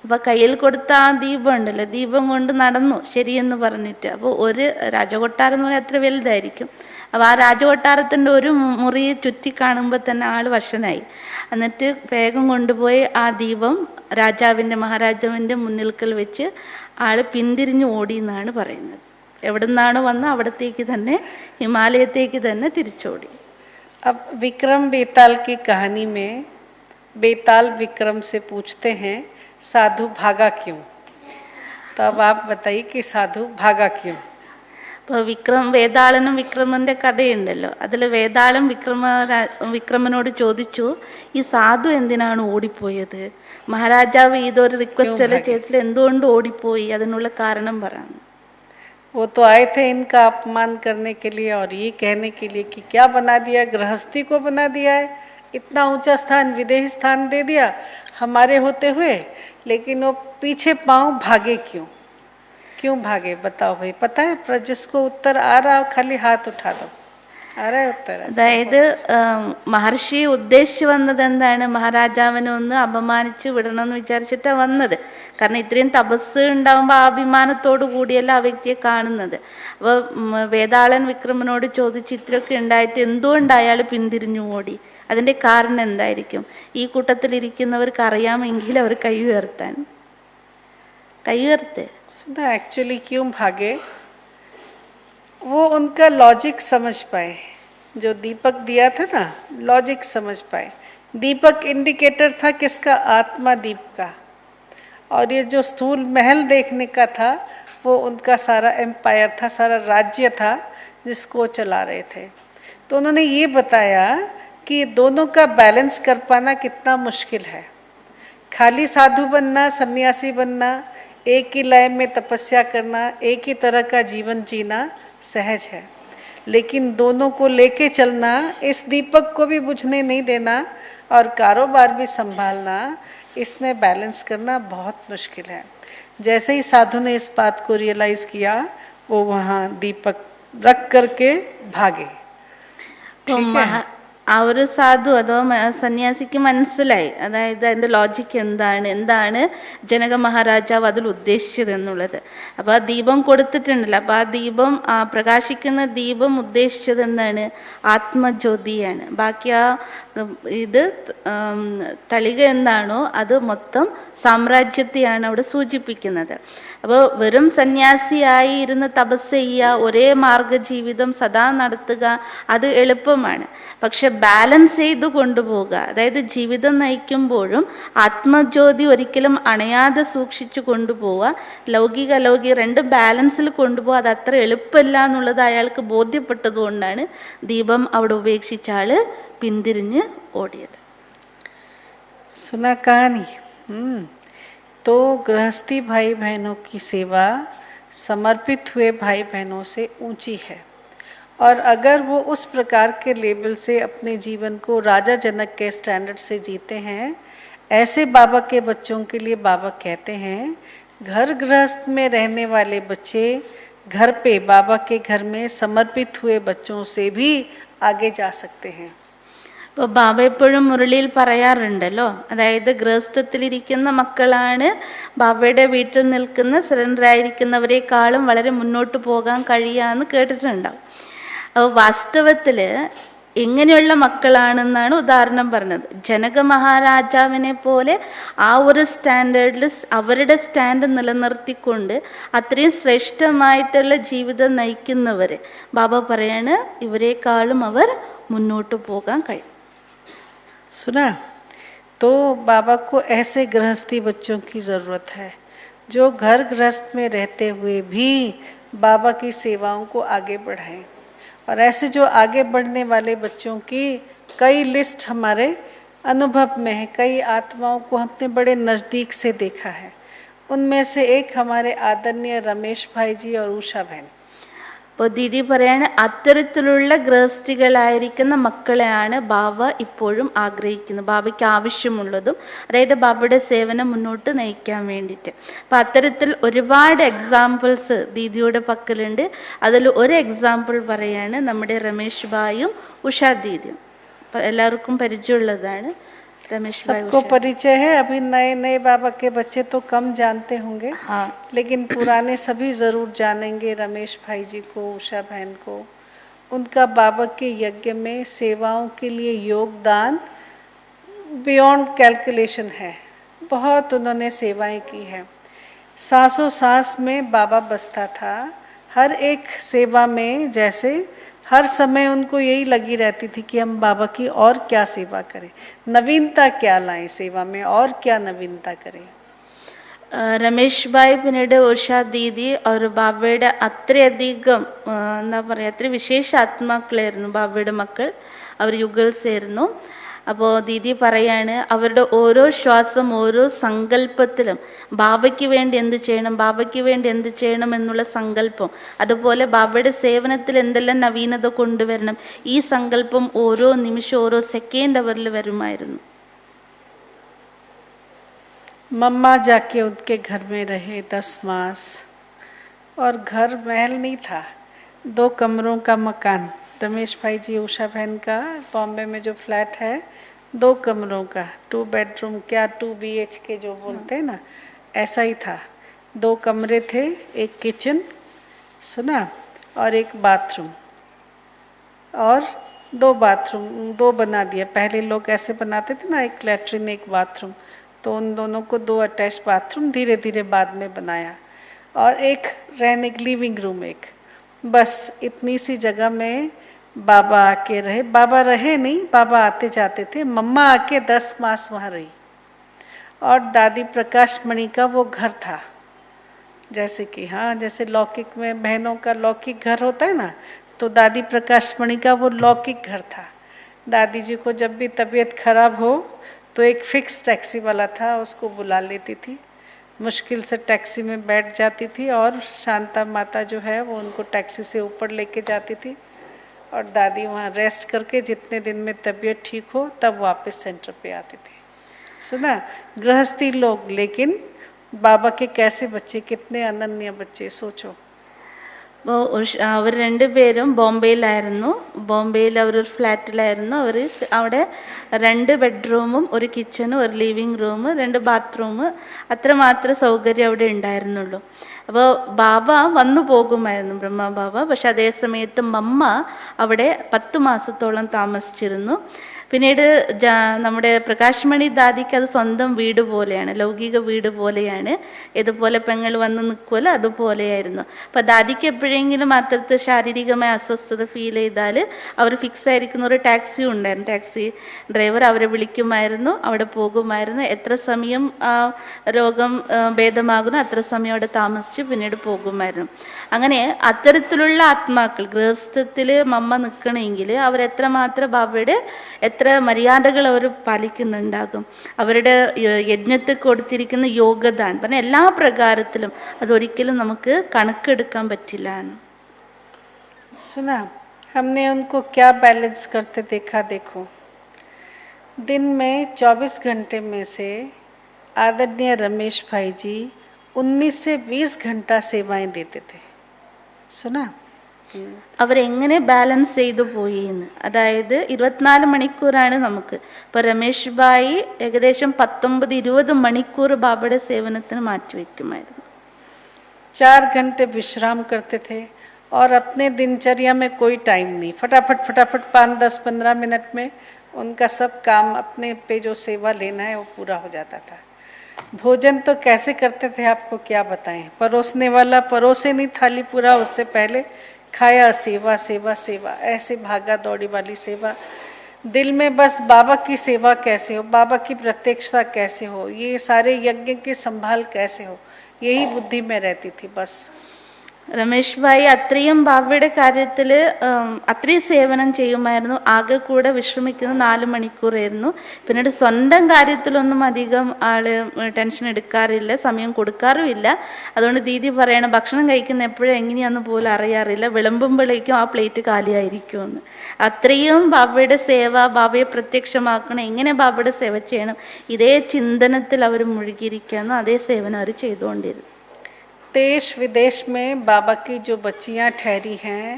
അപ്പോൾ കയ്യിൽ കൊടുത്ത ആ ദീപം ഉണ്ടല്ലോ, ദീപം കൊണ്ട് നടന്നു ശരിയെന്ന് പറഞ്ഞിട്ട്. അപ്പോൾ ഒരു രാജകൊട്ടാരം എന്ന് പറഞ്ഞാൽ എത്ര വലുതായിരിക്കും. അപ്പോൾ ആ രാജകൊട്ടാരത്തിൻ്റെ ഒരു മുറി ചുറ്റി കാണുമ്പോൾ തന്നെ ആൾ വശനായി. എന്നിട്ട് വേഗം കൊണ്ടുപോയി ആ ദീപം മഹാരാജാവിൻ്റെ മുന്നിൽക്കൽ വെച്ച് ആൾ പിന്തിരിഞ്ഞ് ഓടി എന്നാണ് പറയുന്നത്. എവിടെ നിന്നാണ് വന്ന് അവിടത്തേക്ക് തന്നെ, ഹിമാലയത്തേക്ക് തന്നെ തിരിച്ചോടി. अब विक्रम बेताल की कहानी में बेताल विक्रम से पूछते हैं साधु भागा क्यों. तो अब आप बताइए कि साधु भागा क्यों. ഇപ്പോൾ വേതാളനും വിക്രമൻ്റെ കഥയുണ്ടല്ലോ, അതിൽ വേതാളൻ വിക്രമനോട് ചോദിച്ചു, ഈ സാധു എന്തിനാണ് ഓടിപ്പോയത്, മഹാരാജാവ് ഇതൊരു റിക്വസ്റ്റ് അല്ല ചെയ്തിട്ട് എന്തുകൊണ്ട് ഓടിപ്പോയി, അതിനുള്ള കാരണം പറയാം. वो तो आए थे इनका अपमान करने के लिए और ये कहने के लिए कि क्या बना दिया, गृहस्थी को बना दिया है, इतना ऊंचा स्थान, विदेही स्थान दे दिया हमारे होते हुए, लेकिन वो पीछे पांव भागे क्यों, क्यों भागे बताओ भाई. पता है, पर जिसको उत्तर आ रहा खाली हाथ उठा दो. आ रहा है उत्तर. അതായത് മഹർഷി ഉദ്ദേശിച്ചു വന്നത് എന്താണ്, മഹാരാജാവിനെ ഒന്ന് അപമാനിച്ച് വിടണമെന്ന് വിചാരിച്ചിട്ടാണ് വന്നത്. കാരണം ഇത്രയും തപസ് ഉണ്ടാകുമ്പോൾ ആ അഭിമാനത്തോടു കൂടിയല്ല ആ വ്യക്തിയെ കാണുന്നത്. അപ്പോൾ വേതാളൻ വിക്രമനോട് ചോദിച്ച് ഇത്രയൊക്കെ ഉണ്ടായിട്ട് എന്തുകൊണ്ട് അയാൾ പിന്തിരിഞ്ഞു ഓടി, അതിൻ്റെ കാരണം എന്തായിരിക്കും, ഈ കൂട്ടത്തിലിരിക്കുന്നവർക്ക് അറിയാമെങ്കിൽ അവർ കൈ ഉയർത്താൻ. सुना. एक्चुअली क्यों भागे, वो उनका लॉजिक समझ पाए, जो दीपक दिया था ना, लॉजिक समझ पाए. दीपक इंडिकेटर था किसका, आत्मा दीप का. और ये जो स्थूल महल देखने का था वो उनका सारा एम्पायर था, सारा राज्य था जिसको वो चला रहे थे। तो उन्होंने ये बताया कि दोनों का बैलेंस कर पाना कितना मुश्किल है। खाली साधु बनना, सन्यासी बनना, एक ही लय में तपस्या करना, एक ही तरह का जीवन जीना सहज है, लेकिन दोनों को लेके चलना, इस दीपक को भी बुझने नहीं देना और कारोबार भी संभालना, इसमें बैलेंस करना बहुत मुश्किल है। जैसे ही साधु ने इस बात को रियलाइज किया, वो वहाँ दीपक रख करके भागे। ठीक है, ആ ഒരു സാധു അഥവാ സന്യാസിക്ക് മനസ്സിലായി, അതായത് അതിൻ്റെ ലോജിക്ക് എന്താണ് ജനക മഹാരാജാവ് അതിൽ ഉദ്ദേശിച്ചത് എന്നുള്ളത്. അപ്പോൾ ആ ദീപം കൊടുത്തിട്ടുണ്ടല്ലോ, അപ്പോൾ ആ ദീപം, ആ പ്രകാശിക്കുന്ന ദീപം ഉദ്ദേശിച്ചത് എന്താണ്? ആത്മജ്യോതിയാണ്. ബാക്കി ആ ഇത് തളിക എന്താണോ അത് മൊത്തം സാമ്രാജ്യത്തെയാണ് അവിടെ സൂചിപ്പിക്കുന്നത്. അപ്പോൾ വെറും സന്യാസിയായി ഇരുന്ന് തപസ് ചെയ്യുക, ഒരേ മാർഗജീവിതം സദാ നടത്തുക, അത് എളുപ്പമാണ്. പക്ഷെ ബാലൻസ് ചെയ്ത് കൊണ്ടുപോകുക, അതായത് ജീവിതം നയിക്കുമ്പോഴും ആത്മജ്യോതി ഒരിക്കലും അണയാതെ സൂക്ഷിച്ചു കൊണ്ടുപോവുക, ലൗകിക അലൗകിക രണ്ടും ബാലൻസിൽ കൊണ്ടുപോകുക, അത് അത്ര എളുപ്പമല്ല എന്നുള്ളത് അയാൾക്ക് ബോധ്യപ്പെട്ടതുകൊണ്ടാണ് ദീപം അവിടെ ഉപേക്ഷിച്ച ആള് പിന്തിരിഞ്ഞ് ഓടിയത്. सुना कहानी। तो गृहस्थी भाई बहनों की सेवा समर्पित हुए भाई बहनों से ऊंची है, और अगर वो उस प्रकार के लेवल से अपने जीवन को राजा जनक के स्टैंडर्ड से जीते हैं, ऐसे बाबा के बच्चों के लिए बाबा कहते हैं घर गृहस्थ में रहने वाले बच्चे घर पे बाबा के घर में समर्पित हुए बच्चों से भी आगे जा सकते हैं. ഇപ്പോൾ ബാബ എപ്പോഴും മുരളിയിൽ പറയാറുണ്ടല്ലോ, അതായത് ഗൃഹസ്ഥത്തിലിരിക്കുന്ന മക്കളാണ് ബാബയുടെ വീട്ടിൽ നിൽക്കുന്ന സറണ്ടറായിരിക്കുന്നവരെക്കാളും വളരെ മുന്നോട്ട് പോകാൻ കഴിയാന്ന് കേട്ടിട്ടുണ്ടാവും. അപ്പോൾ വാസ്തവത്തിൽ എങ്ങനെയുള്ള മക്കളാണെന്നാണ് ഉദാഹരണം പറഞ്ഞത്. ജനക മഹാരാജാവിനെ പോലെ ആ ഒരു സ്റ്റാൻഡേർഡിൽ അവരുടെ സ്റ്റാൻഡ് നിലനിർത്തിക്കൊണ്ട് അത്രയും ശ്രേഷ്ഠമായിട്ടുള്ള ജീവിതം നയിക്കുന്നവർ, ബാബ പറയാണ് ഇവരെക്കാളും അവർ മുന്നോട്ട് പോകാൻ കഴിയും. सुना? तो बाबा को ऐसे गृहस्थी बच्चों की ज़रूरत है जो घर गृहस्थ में रहते हुए भी बाबा की सेवाओं को आगे बढ़ाएं. और ऐसे जो आगे बढ़ने वाले बच्चों की कई लिस्ट हमारे अनुभव में है, कई आत्माओं को हमने बड़े नज़दीक से देखा है. उनमें से एक हमारे आदरणीय रमेश भाई जी और उषा बहन. അപ്പോൾ ദീദി പറയാണ് അത്തരത്തിലുള്ള ഗൃഹസ്ഥികളായിരിക്കുന്ന മക്കളെയാണ് ബാബ ഇപ്പോഴും ആഗ്രഹിക്കുന്നത്, ബാബയ്ക്ക് ആവശ്യമുള്ളതും, അതായത് ബാബയുടെ സേവനം മുന്നോട്ട് നയിക്കാൻ വേണ്ടിയിട്ട്. അപ്പം അത്തരത്തിൽ ഒരുപാട് എക്സാമ്പിൾസ് ദീദിയുടെ പക്കലുണ്ട്. അതിൽ ഒരു എക്സാമ്പിൾ പറയാണ് നമ്മുടെ രമേശ് ഭായും ഉഷാ ദീദിയും. അപ്പം എല്ലാവർക്കും പരിചയമുള്ളതാണ് रमेश भाई. सबको परिचय है. अभी नए नए बाबा के बच्चे तो कम जानते होंगे, हाँ, लेकिन पुराने सभी जरूर जानेंगे. रमेश भाई जी को, उषा बहन को, उनका बाबा के यज्ञ में सेवाओं के लिए योगदान बियॉन्ड कैलकुलेशन है. बहुत उन्होंने सेवाएं की हैं. सांसों सांस में बाबा बसता था. हर एक सेवा में जैसे हर समय उनको यही लगी रहती थी कि हम बाबा की और क्या सेवा करें, नवीनता क्या लाएं सेवा में, और क्या नवीनता करें. രമേശ് ഭായ് പിന്നീട് ഉഷ ദീദി അവർ ബാബയുടെ അത്രയധികം എന്താ പറയുക, അത്ര വിശേഷ ആത്മാക്കളായിരുന്നു ബാബയുടെ മക്കൾ. അവർ യുഗൾസ് ആയിരുന്നു. അപ്പോൾ ദീദി പറയാണ് അവരുടെ ഓരോ ശ്വാസം ഓരോ സങ്കല്പത്തിലും ബാബയ്ക്ക് വേണ്ടി എന്ത് ചെയ്യണം, ബാബയ്ക്ക് വേണ്ടി എന്ത് ചെയ്യണം എന്നുള്ള സങ്കല്പം, അതുപോലെ ബാബയുടെ സേവനത്തിൽ എന്തെല്ലാം നവീനത കൊണ്ടുവരണം, ഈ സങ്കല്പം ഓരോ നിമിഷം ഓരോ സെക്കൻഡ് അവരിൽ വരുമായിരുന്നു. मम्मा जाके उनके घर में रहे 10 मास, और घर महल नहीं था, 2 कमरों का मकान. रमेश भाई जी उषा बहन का बॉम्बे में जो फ्लैट है 2 कमरों का, 2 बेडरूम, क्या 2 BHK जो बोलते हैं ना, ऐसा ही था. 2 कमरे थे, एक किचन, सुना, और एक बाथरूम, और 2 बाथरूम 2 बना दिया. पहले लोग ऐसे बनाते थे ना, एक लैट्रिन एक बाथरूम, तो उन दोनों को 2 अटैच बाथरूम धीरे धीरे बाद में बनाया, और एक रहने की लिविंग रूम एक. बस इतनी सी जगह में बाबा आके रहे. बाबा रहे नहीं, बाबा आते जाते थे. मम्मा आके 10 मास वहाँ रही, और दादी प्रकाश मणि का वो घर था, जैसे कि हाँ, जैसे लौकिक में बहनों का लौकिक घर होता है ना, तो दादी प्रकाश मणि का वो लौकिक घर था। दादी जी को जब भी तबीयत खराब हो तो एक फिक्स टैक्सी वाला था, उसको बुला लेती थी, मुश्किल से टैक्सी में बैठ जाती थी और शांता माता जो है वो उनको टैक्सी से ऊपर लेके जाती थी और दादी वहाँ रेस्ट करके जितने दिन में तबीयत ठीक हो तब वापस सेंटर पे आती थी। सुना, गृहस्थी लोग, लेकिन बाबा के कैसे बच्चे, कितने अनन्य बच्चे, सोचो। അവർ രണ്ടുപേരും ബോംബെയിലായിരുന്നു. ബോംബെയിൽ അവരൊരു ഫ്ലാറ്റിലായിരുന്നു. അവർ അവിടെ 2 ബെഡ്റൂമും ഒരു കിച്ചണും ഒരു ലിവിങ് റൂം 2 ബാത്റൂം അത്രമാത്രം സൗകര്യം അവിടെ ഉണ്ടായിരുന്നുള്ളൂ. അപ്പോൾ ബാബ വന്നു പോകുമായിരുന്നു, ബ്രഹ്മ ബാബ. പക്ഷെ അതേ സമയത്ത് മമ്മ അവിടെ 10 മാസത്തോളം താമസിച്ചിരുന്നു. പിന്നീട് നമ്മുടെ പ്രകാശ് മണി ദാദിക്ക് അത് സ്വന്തം വീട് പോലെയാണ്, ലൗകിക വീട് പോലെയാണ്. ഇതുപോലെ പെങ്ങൾ വന്ന് നിൽക്കുമല്ലോ, അതുപോലെയായിരുന്നു. അപ്പം ദാദിക്ക് എപ്പോഴെങ്കിലും അത്രത്ത് ശാരീരികമായ അസ്വസ്ഥത ഫീൽ ചെയ്താൽ അവർ ഫിക്സ് ആയിരിക്കുന്ന ഒരു ടാക്സി ഉണ്ടായിരുന്നു. ടാക്സി ഡ്രൈവർ അവരെ വിളിക്കുമായിരുന്നു, അവിടെ പോകുമായിരുന്നു. എത്ര സമയം ആ രോഗം ഭേദമാകുന്നു അത്ര സമയം അവിടെ താമസിച്ച് പിന്നീട് പോകുമായിരുന്നു. അങ്ങനെ അത്തരത്തിലുള്ള ആത്മാക്കൾ ഗൃഹസ്ഥത്തിൽ മമ്മ നിൽക്കണമെങ്കിൽ അവരെത്രമാത്രം ബാബയുടെ എത്ര മര്യാദകൾ അവർ പാലിക്കുന്നുണ്ടാകും, അവരുടെ യജ്ഞത്തിൽ കൊടുത്തിരിക്കുന്ന യോഗദാൻ പറഞ്ഞ എല്ലാ പ്രകാരത്തിലും അതൊരിക്കലും നമുക്ക് കണക്കെടുക്കാൻ പറ്റില്ല. सुना, हमने उनको क्या बैलेंस करते देखा। देखो, दिन में 24 घंटे में से आदरणीय रमेश भाई जी 19 से 20 घंटा सेवाएं देते थे। सुना, അവരെങ്ങനെ ബാലൻസ് ചെയ്തു പോയി എന്ന്. അതായത് 24 മണിക്കൂറാണ് നമുക്ക്. ഇപ്പോൾ രമേശ് ഭായി ഏകദേശം 19-20 മണിക്കൂർ ബാബയുടെ സേവനത്തിന് മാറ്റിവെക്കുമായിരുന്നു. 4 घंटे विश्राम करते थे और अपने दिनचर्या में कोई टाइम नहीं, फटाफट फटाफट 5-10-15 मिनट में उनका सब काम अपने पे जो सेवा लेना है वो पूरा हो जाता था। भोजन तो कैसे करते थे आपको क्या बताएं, परोसने वाला परोसे नहीं थाली पूरा, उससे पहले खाया, सेवा सेवा सेवा, ऐसे भागा दौड़ी वाली सेवा। दिल में बस बाबा की सेवा कैसे हो, बाबा की प्रत्यक्षता कैसे हो, ये सारे यज्ञ की संभाल कैसे हो, यही बुद्धि में रहती थी बस. രമേശ് ഭായി അത്രയും ബാബയുടെ കാര്യത്തിൽ അത്രയും സേവനം ചെയ്യുമായിരുന്നു. ആകെ കൂടെ വിശ്രമിക്കുന്ന 4 മണിക്കൂറായിരുന്നു. പിന്നീട് സ്വന്തം കാര്യത്തിലൊന്നും അധികം ആള് ടെൻഷൻ എടുക്കാറില്ല, സമയം കൊടുക്കാറുമില്ല. അതുകൊണ്ട് ദീദി പറയണം, ഭക്ഷണം കഴിക്കുന്ന എപ്പോഴും എങ്ങനെയാണെന്ന് പോലും അറിയാറില്ല, വിളമ്പുമ്പോഴേക്കും ആ പ്ലേറ്റ് കാലിയായിരിക്കുമെന്ന്. അത്രയും ബാബയുടെ സേവ, ബാബയെ പ്രത്യക്ഷമാക്കണം, എങ്ങനെ ബാബയുടെ സേവ ചെയ്യണം, ഇതേ ചിന്തനത്തിൽ അവർ മുഴുകിയിരിക്കുന്നു. അതേ സേവനം അവർ ചെയ്തുകൊണ്ടിരുന്നു. देश विदेश में बाबा की जो बच्चियां ठहरी हैं,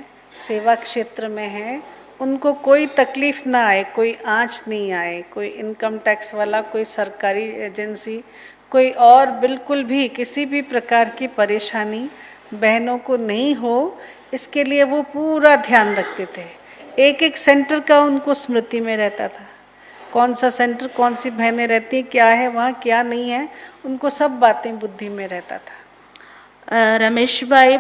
सेवा क्षेत्र में हैं, उनको कोई तकलीफ ना आए, कोई आँच नहीं आए, कोई इनकम टैक्स वाला, कोई सरकारी एजेंसी, कोई और बिल्कुल भी किसी भी प्रकार की परेशानी बहनों को नहीं हो, इसके लिए वो पूरा ध्यान रखते थे. एक एक सेंटर का उनको स्मृति में रहता था, कौन सा सेंटर, कौन सी बहनें रहती हैं, क्या है वहाँ, क्या नहीं है, उनको सब बातें बुद्धि में रहता था. രമേശ് ഭായി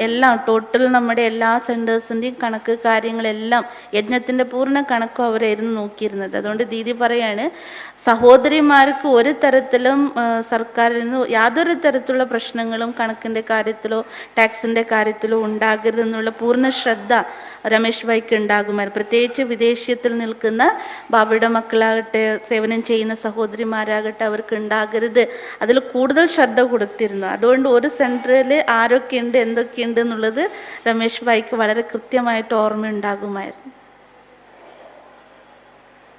എല്ലാം ടോട്ടൽ നമ്മുടെ എല്ലാ സെൻറ്റേഴ്സിൻ്റെയും കണക്ക് കാര്യങ്ങളെല്ലാം യജ്ഞത്തിൻ്റെ പൂർണ്ണ കണക്കും അവരായിരുന്നു നോക്കിയിരുന്നത്. അതുകൊണ്ട് ദീദി പറയാണ്, സഹോദരിമാർക്ക് ഒരു തരത്തിലും സർക്കാരിൽ നിന്ന് യാതൊരു തരത്തിലുള്ള പ്രശ്നങ്ങളും കണക്കിൻ്റെ കാര്യത്തിലോ ടാക്സിൻ്റെ കാര്യത്തിലോ ഉണ്ടാകരുതെന്നുള്ള പൂർണ്ണ ശ്രദ്ധ രമേശ് ഭായിക്ക് ഉണ്ടാകുമായിരുന്നു. പ്രത്യേകിച്ച് വിദേശത്തിൽ നിൽക്കുന്ന ബാബയുടെ മക്കളാകട്ടെ, സേവനം ചെയ്യുന്ന സഹോദരിമാരാകട്ടെ, അവർക്ക് ഉണ്ടാകരുത്, അതിൽ കൂടുതൽ ശ്രദ്ധ കൊടുത്തിരുന്നു. അതുകൊണ്ട് ഒരു സെൻറ്ററിൽ ആരൊക്കെയുണ്ട് എന്തൊക്കെയുണ്ട് എന്നുള്ളത് രമേശ് ഭായിക്ക് വളരെ കൃത്യമായിട്ട് ഓർമ്മയുണ്ടാകുമായിരുന്നു.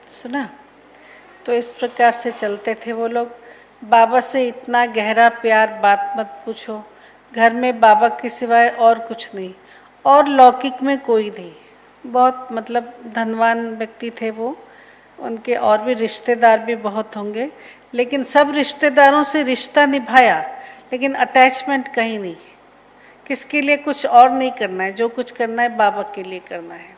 सुना, तो इस प्रकार से चलते थे वो लोग. बाबा से इतना गहरा प्यार, बात मत पूछो. घर में बाबा के सिवाय और कुछ नहीं, और लौकिक में कोई नहीं. बहुत मतलब धनवान व्यक्ति थे वो, उनके और भी रिश्तेदार भी बहुत होंगे, लेकिन सब रिश्तेदारों से रिश्ता निभाया, लेकिन अटैचमेंट कहीं नहीं. किसके लिए कुछ और नहीं करना है, जो कुछ करना है बाबा के लिए करना है.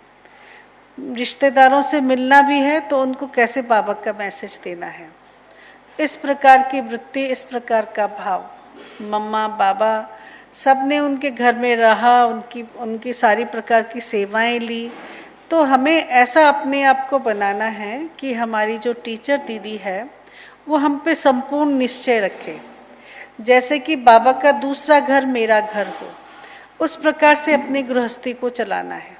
रिश्तेदारों से मिलना भी है तो उनको कैसे बाबा का मैसेज देना है. इस प्रकार की वृत्ति, इस प्रकार का भाव मम्मा बाबा सब ने उनके घर में रहा, उनकी सारी प्रकार की सेवाएं ली. तो हमें ऐसा अपने आप को बनाना है कि हमारी जो टीचर दीदी है वो हम पे संपूर्ण निश्चय रखे, जैसे कि बाबा का दूसरा घर मेरा घर हो, उस प्रकार से अपनी गृहस्थी को चलाना है।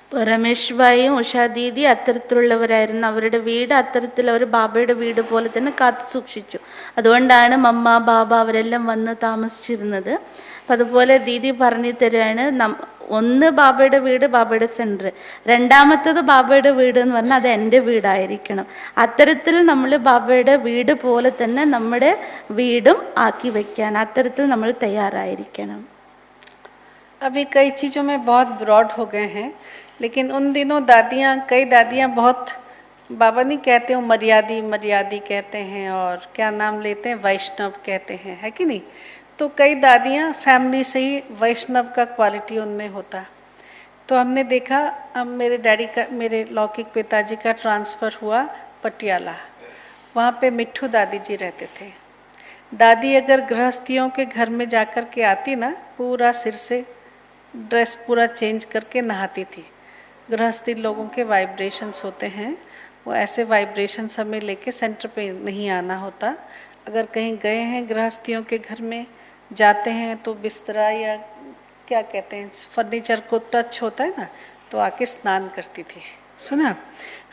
ഇപ്പോൾ രമേഷ് ഭായിയും ഉഷാ ദീദി അത്തരത്തിലുള്ളവരായിരുന്നു. അവരുടെ വീട് അത്തരത്തിൽ അവർ ബാബയുടെ വീട് പോലെ തന്നെ കാത്തു സൂക്ഷിച്ചു. അതുകൊണ്ടാണ് മമ്മ ബാബ അവരെല്ലാം വന്ന് താമസിച്ചിരുന്നത്. അപ്പം അതുപോലെ ദീദി പറഞ്ഞു തരികയാണ്, ഒന്ന് ബാബയുടെ വീട്, ബാബയുടെ സെൻറ്റർ, രണ്ടാമത്തത് ബാബയുടെ വീട് എന്ന് പറഞ്ഞാൽ അത് എൻ്റെ വീടായിരിക്കണം. അത്തരത്തിൽ നമ്മൾ ബാബയുടെ വീട് പോലെ തന്നെ നമ്മുടെ വീടും ആക്കി വയ്ക്കാൻ അത്തരത്തിൽ നമ്മൾ തയ്യാറായിരിക്കണം. अभी कई चीज़ों में बहुत ब्रॉड हो गए हैं, लेकिन उन दिनों कई दादियाँ बहुत, बाबा नहीं कहते हो मर्यादी कहते हैं, और क्या नाम लेते हैं, वैष्णव कहते हैं, है कि नहीं। तो कई दादियाँ फैमिली से ही वैष्णव का क्वालिटी उनमें होता। तो हमने देखा, अब मेरे लौकिक पिताजी का ट्रांसफ़र हुआ पटियाला, वहाँ पे मिट्ठू दादी जी रहते थे। दादी अगर गृहस्थियों के घर में जाकर के आती ना, पूरा सिर से ड्रेस पूरा चेंज करके नहाती थी। गृहस्थी लोगों के वाइब्रेशंस होते हैं, वो ऐसे वाइब्रेशंस हमें लेके सेंटर पे नहीं आना होता। अगर कहीं गए हैं गृहस्थियों के घर में जाते हैं तो बिस्तरा या क्या कहते हैं फर्नीचर को टच होता है ना, तो आके स्नान करती थी। सुना,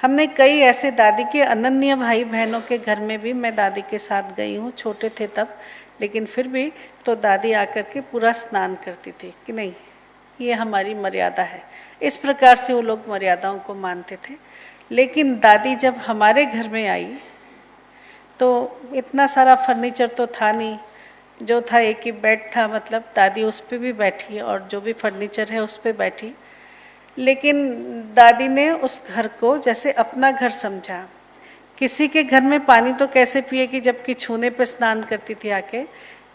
हमने कई ऐसे दादी के अनन्य भाई बहनों के घर में भी मैं दादी के साथ गई हूँ, छोटे थे तब, लेकिन फिर भी तो दादी आकर के पूरा स्नान करती थी कि नहीं, ये हमारी मर्यादा है। इस प्रकार से वो लोग मर्यादाओं को मानते थे। लेकिन दादी जब हमारे घर में आई तो इतना सारा फर्नीचर तो था नहीं, जो था एक ही बेड था, मतलब दादी उस पर भी बैठी और जो भी फर्नीचर है उस पर बैठी। लेकिन दादी ने उस घर को जैसे अपना घर समझा। किसी के घर में पानी तो कैसे पिएगी, जबकि छूने पे स्नान करती थी आके।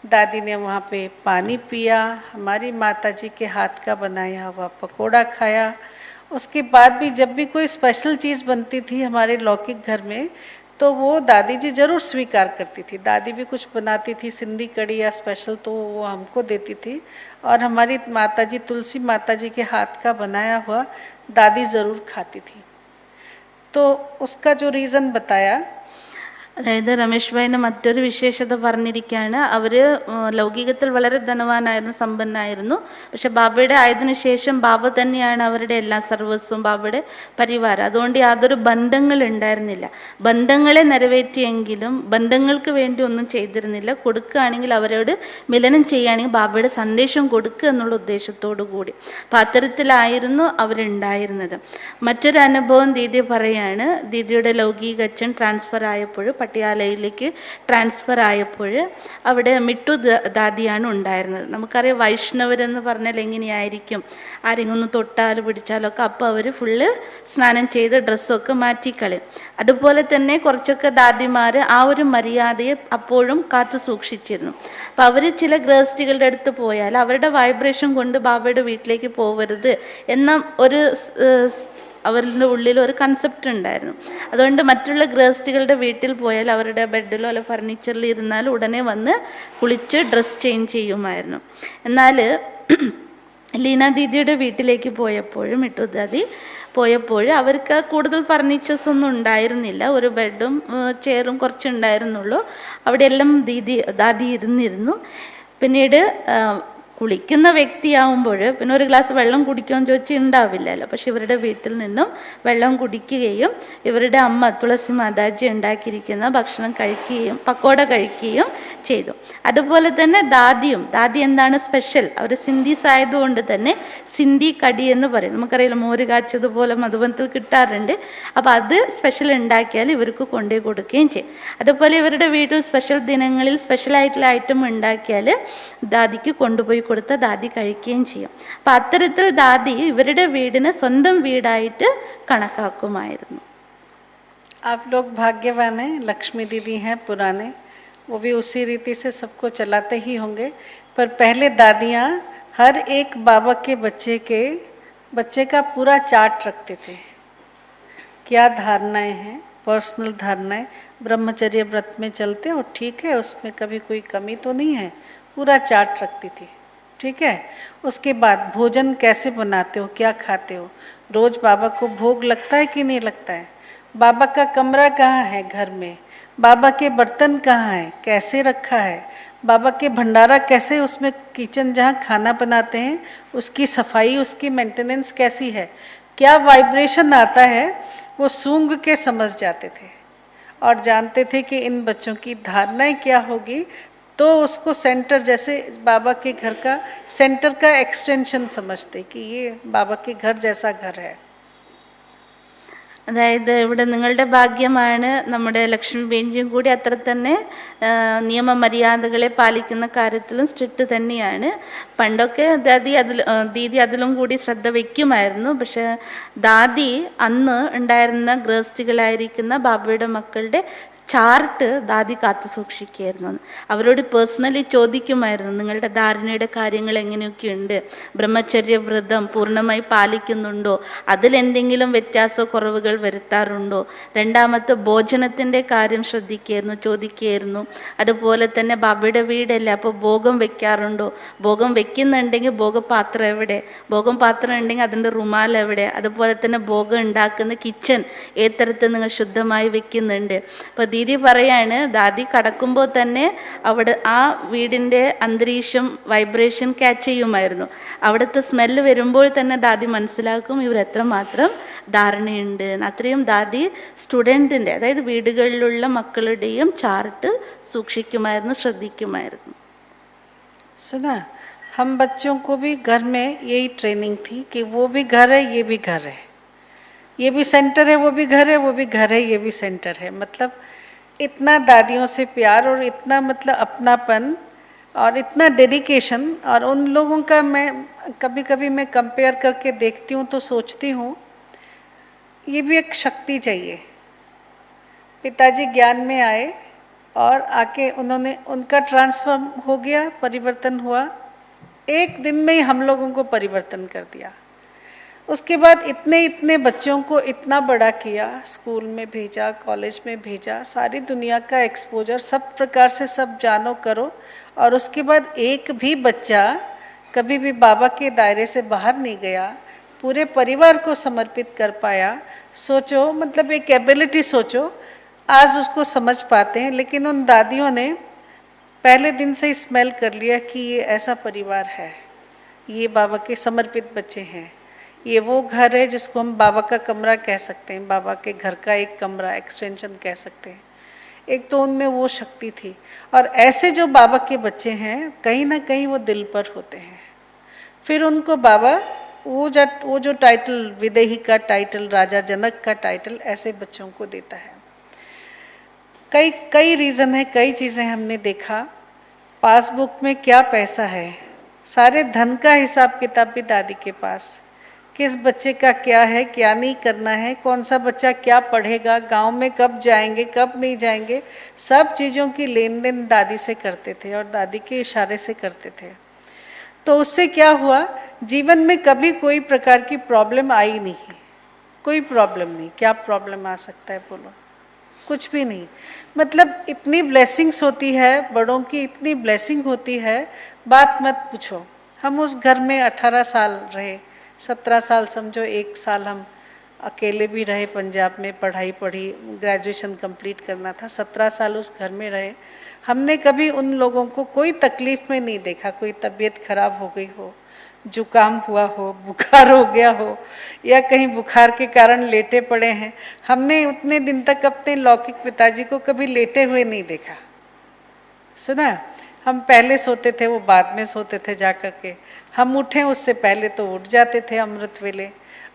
दादी ने वहाँ पे पानी पिया, हमारी माताजी के हाथ का बनाया हुआ पकोड़ा खाया। उसके बाद भी जब भी कोई स्पेशल चीज़ बनती थी हमारे लौकिक घर में, तो वो दादी जी ज़रूर स्वीकार करती थी। दादी भी कुछ बनाती थी, सिंधी कड़ी या स्पेशल, तो वो हमको देती थी, और हमारी माताजी तुलसी माताजी के हाथ का बनाया हुआ दादी ज़रूर खाती थी। तो उसका जो रीज़न बताया, അതായത് രമേഷ് ഭായിൻ്റെ മറ്റൊരു വിശേഷത പറഞ്ഞിരിക്കുകയാണ്. അവർ ലൗകികത്തിൽ വളരെ ധനവാനായിരുന്നു, സമ്പന്നായിരുന്നു. പക്ഷെ ബാബയുടെ ആയതിനു ശേഷം ബാബ തന്നെയാണ് അവരുടെ എല്ലാ സർവസ്വവും, ബാബയുടെ പരിവാരം. അതുകൊണ്ട് യാതൊരു ബന്ധങ്ങൾ ഉണ്ടായിരുന്നില്ല. ബന്ധങ്ങളെ നിറവേറ്റിയെങ്കിലും ബന്ധങ്ങൾക്ക് വേണ്ടി ഒന്നും ചെയ്തിരുന്നില്ല. കൊടുക്കുകയാണെങ്കിൽ അവരോട് മിലനം ചെയ്യുകയാണെങ്കിൽ ബാബയുടെ സന്ദേശം കൊടുക്കുക എന്നുള്ള ഉദ്ദേശത്തോടു കൂടി. അപ്പം അത്തരത്തിലായിരുന്നു അവരുണ്ടായിരുന്നത്. മറ്റൊരു അനുഭവം ദീദി പറയാണ്. ദീദിയുടെ ലൗകിക അച്ഛൻ ട്രാൻസ്ഫർ ആയപ്പോൾ, പട്ടിയാലയിലേക്ക് ട്രാൻസ്ഫർ ആയപ്പോൾ അവിടെ മിട്ടു ദാദിയാണ് ഉണ്ടായിരുന്നത്. നമുക്കറിയാം വൈഷ്ണവരെന്ന് പറഞ്ഞാൽ എങ്ങനെയായിരിക്കും, ആരെങ്കിലും ഒന്ന് തൊട്ടാലും പിടിച്ചാലും ഒക്കെ അപ്പോൾ അവർ ഫുള്ള് സ്നാനം ചെയ്ത് ഡ്രസ്സൊക്കെ മാറ്റിക്കളയും. അതുപോലെ തന്നെ കുറച്ചൊക്കെ ദാദിമാർ ആ ഒരു മര്യാദയെ അപ്പോഴും കാത്തു സൂക്ഷിച്ചിരുന്നു. അപ്പം അവർ ചില ഗൃഹസ്ഥികളുടെ അടുത്ത് പോയാൽ അവരുടെ വൈബ്രേഷൻ കൊണ്ട് ബാബയുടെ വീട്ടിലേക്ക് പോകരുത് എന്ന ഒരു അവരുടെ ഉള്ളിൽ ഒരു കൺസെപ്റ്റ് ഉണ്ടായിരുന്നു. അതുകൊണ്ട് മറ്റുള്ള ഗൃഹസ്ഥികളുടെ വീട്ടിൽ പോയാൽ അവരുടെ ബെഡിലോ അല്ല ഫർണിച്ചറിൽ ഇരുന്നാലും ഉടനെ വന്ന് കുളിച്ച് ഡ്രസ്സ് ചേഞ്ച് ചെയ്യുമായിരുന്നു. എന്നാൽ ലീന ദീദിയുടെ വീട്ടിലേക്ക് പോയപ്പോഴും മിട്ടു ദാദി പോയപ്പോൾ അവർക്ക് കൂടുതൽ ഫർണിച്ചേഴ്സ് ഒന്നും ഉണ്ടായിരുന്നില്ല. ഒരു ബെഡും ചെയറും കുറച്ചുണ്ടായിരുന്നുള്ളൂ. അവിടെയെല്ലാം ദാദി ഇരുന്നിരുന്നു. പിന്നീട് കുളിക്കുന്ന വ്യക്തിയാവുമ്പോൾ പിന്നെ ഒരു ഗ്ലാസ് വെള്ളം കുടിക്കുമെന്ന് ചോദിച്ചാൽ ഉണ്ടാവില്ലല്ലോ. പക്ഷെ ഇവരുടെ വീട്ടിൽ നിന്നും വെള്ളം കുടിക്കുകയും ഇവരുടെ അമ്മ തുളസി മാതാജി ഉണ്ടാക്കിയിരിക്കുന്ന ഭക്ഷണം കഴിക്കുകയും പക്കോട കഴിക്കുകയും ചെയ്തു. അതുപോലെ തന്നെ ദാദി എന്താണ് സ്പെഷ്യൽ, അവർ സിന്ധീസ് ആയതുകൊണ്ട് തന്നെ സിന്ധി കടി എന്ന് പറയും. നമുക്കറിയില്ല, മോര് കാച്ചതുപോലെ മധുബനത്തിൽ കിട്ടാറുണ്ട്. അപ്പം അത് സ്പെഷ്യൽ ഉണ്ടാക്കിയാൽ ഇവർക്ക് കൊണ്ടേ കൊടുക്കുകയും ചെയ്യും. അതുപോലെ ഇവരുടെ വീട്ടിൽ സ്പെഷ്യൽ ദിനങ്ങളിൽ സ്പെഷ്യലായിട്ടുള്ള ഐറ്റം ഉണ്ടാക്കിയാൽ ദാദിക്ക് കൊണ്ടുപോയി കൊടുത്ത ദാദി കഴിക്കുകയും ചെയ്യും. അപ്പം അത്തരത്തിൽ ദാദി ഇവരുടെ വീടിനെ സ്വന്തം വീടായിട്ട് കണക്കാക്കുമായിരുന്നു. आप लोग भाग्यवान हैं, लक्ष्मी दीदी हैं पुराने, वो भी उसी रीति से सबको चलाते ही होंगे। पर पहले दादियाँ हर एक बाबा के बच्चे का पूरा चार्ट रखते थे। क्या धारणाएं हैं, पर्सनल धारणाएं, ब्रह्मचर्य व्रत में चलते और ठीक है, उसमें कभी कोई कमी तो नहीं है, पूरा चार्ट रखती थी। ठीक है, उसके बाद भोजन कैसे बनाते हो, क्या खाते हो, रोज बाबा को भोग लगता है कि नहीं लगता है, बाबा का कमरा कहाँ है घर में, बाबा के बर्तन कहाँ है, कैसे रखा है, बाबा के भंडारा कैसे, उसमें किचन जहाँ खाना बनाते हैं उसकी सफाई, उसकी मेंटेनेंस कैसी है, क्या वाइब्रेशन आता है, वो सूंघ के समझ जाते थे और जानते थे कि इन बच्चों की धारणाएं क्या होगी। तो उसको सेंटर, जैसे बाबा के घर का सेंटर का एक्सटेंशन समझते कि ये बाबा के घर जैसा घर है। അതായത് ഇവിടെ നിങ്ങളുടെ ഭാഗ്യമാണ്, നമ്മുടെ ലക്ഷ്മി ബെഞ്ചും കൂടി അത്ര തന്നെ നിയമമര്യാദകളെ പാലിക്കുന്ന കാര്യത്തിലും സ്ട്രിക്റ്റ് തന്നെയാണ്. പണ്ടൊക്കെ ദീദി അതിലും കൂടി ശ്രദ്ധ വയ്ക്കുമായിരുന്നു. പക്ഷെ ദാദി അന്ന് ഉണ്ടായിരുന്ന ഗൃഹസ്ഥികളായിരിക്കുന്ന ബാബയുടെ മക്കളുടെ ചാർട്ട് ദാദി കാത്തു സൂക്ഷിക്കുകയായിരുന്നു. അവരോട് പേഴ്സണലി ചോദിക്കുമായിരുന്നു, നിങ്ങളുടെ ധാരണയുടെ കാര്യങ്ങൾ എങ്ങനെയൊക്കെയുണ്ട്, ബ്രഹ്മചര്യ വ്രതം പൂർണ്ണമായി പാലിക്കുന്നുണ്ടോ, അതിലെന്തെങ്കിലും വ്യത്യാസ കുറവുകൾ വരുത്താറുണ്ടോ, രണ്ടാമത്തെ ഭോജനത്തിൻ്റെ കാര്യം ശ്രദ്ധിക്കുകയായിരുന്നു, ചോദിക്കുകയായിരുന്നു. അതുപോലെ തന്നെ ബാബയുടെ വീടല്ലേ, അപ്പോൾ ഭോഗം വെക്കാറുണ്ടോ, ഭോഗം വെക്കുന്നുണ്ടെങ്കിൽ ഭോഗപാത്രം എവിടെ, ഭോഗം പാത്രം ഉണ്ടെങ്കിൽ അതിൻ്റെ റുമാൽ എവിടെ, അതുപോലെ തന്നെ ഭോഗം ഉണ്ടാക്കുന്ന കിച്ചൺ ഏത് തരത്തിൽ നിങ്ങൾ ശുദ്ധമായി വെക്കുന്നുണ്ട്. അപ്പോൾ ദീദി പറയാണ്, ദാദി കടക്കുമ്പോൾ തന്നെ അവിടെ ആ വീടിൻ്റെ അന്തരീക്ഷം വൈബ്രേഷൻ ക്യാച്ച് ചെയ്യുമായിരുന്നു. അവിടുത്തെ സ്മെല്ല് വരുമ്പോൾ തന്നെ ദാദി മനസ്സിലാക്കും ഇവർ എത്രമാത്രം ധാരണയുണ്ട്. അത്രയും ദാദി സ്റ്റുഡൻറ്റിൻ്റെ, അതായത് വീടുകളിലുള്ള മക്കളുടെയും ചാർട്ട് സൂക്ഷിക്കുമായിരുന്നു, ശ്രദ്ധിക്കുമായിരുന്നു. सुना, हम बच्चों को भी घर में यही ट्रेनिंग थी कि वो भी घर है, ये भी घर है, ये भी सेंटर है, वो भी घर है, वो भी घर है, ये भी सेंटर है. मतलब इतना दादियों से प्यार और इतना मतलब अपनापन और इतना डेडिकेशन. और उन लोगों का मैं कभी कभी मैं कंपेयर करके देखती हूँ तो सोचती हूँ ये भी एक शक्ति चाहिए. पिताजी ज्ञान में आए और आके उन्होंने, उनका ट्रांसफॉर्म हो गया, परिवर्तन हुआ, एक दिन में ही हम लोगों को परिवर्तन कर दिया. उसके बाद इतने इतने बच्चों को इतना बड़ा किया, स्कूल में भेजा, कॉलेज में भेजा, सारी दुनिया का एक्सपोजर, सब प्रकार से सब जानो करो. और उसके बाद एक भी बच्चा कभी भी बाबा के दायरे से बाहर नहीं गया, पूरे परिवार को समर्पित कर पाया. सोचो, मतलब एक एबिलिटी सोचो, आज उसको समझ पाते हैं. लेकिन उन दादियों ने पहले दिन से ही स्मेल कर लिया कि ये ऐसा परिवार है, ये बाबा के समर्पित बच्चे हैं, ये वो घर है जिसको हम बाबा का कमरा कह सकते हैं, बाबा के घर का एक कमरा, एक्सटेंशन कह सकते हैं. एक तो उनमें वो शक्ति थी. और ऐसे जो बाबा के बच्चे हैं कहीं ना कहीं वो दिल पर होते हैं. फिर उनको बाबा वो जो टाइटल, विदेही का टाइटल, राजा जनक का टाइटल ऐसे बच्चों को देता है. कई रीज़न है, कई चीज़ें हमने देखा. पासबुक में क्या पैसा है, सारे धन का हिसाब किताब भी दादी के पास, किस बच्चे का क्या है, क्या नहीं करना है, कौन सा बच्चा क्या पढ़ेगा, गांव में कब जाएंगे, कब नहीं जाएंगे, सब चीज़ों की लेन देन दादी से करते थे और दादी के इशारे से करते थे. तो उससे क्या हुआ, जीवन में कभी कोई प्रकार की प्रॉब्लम आई नहीं. कोई प्रॉब्लम नहीं. क्या प्रॉब्लम आ सकता है बोलो, कुछ भी नहीं. मतलब इतनी ब्लेसिंग्स होती है, बड़ों की इतनी ब्लेसिंग होती है, बात मत पूछो. हम उस घर में 18 साल रहे, 17 साल समझो, 1 साल हम अकेले भी रहे, पंजाब में पढ़ाई पढ़ी, ग्रेजुएशन कंप्लीट करना था, 17 साल उस घर में रहे. हमने कभी उन लोगों को कोई तकलीफ में नहीं देखा. कोई तबीयत खराब हो गई हो, जुकाम हुआ हो, बुखार हो गया हो, या कहीं बुखार के कारण लेटे पड़े हैं, हमने उतने दिन तक अपने लौकिक पिताजी को कभी लेटे हुए नहीं देखा. सुना, हम पहले सोते थे, वो बाद में सोते थे जा कर के. हम उठें उससे पहले तो उठ जाते थे अमृत वेले.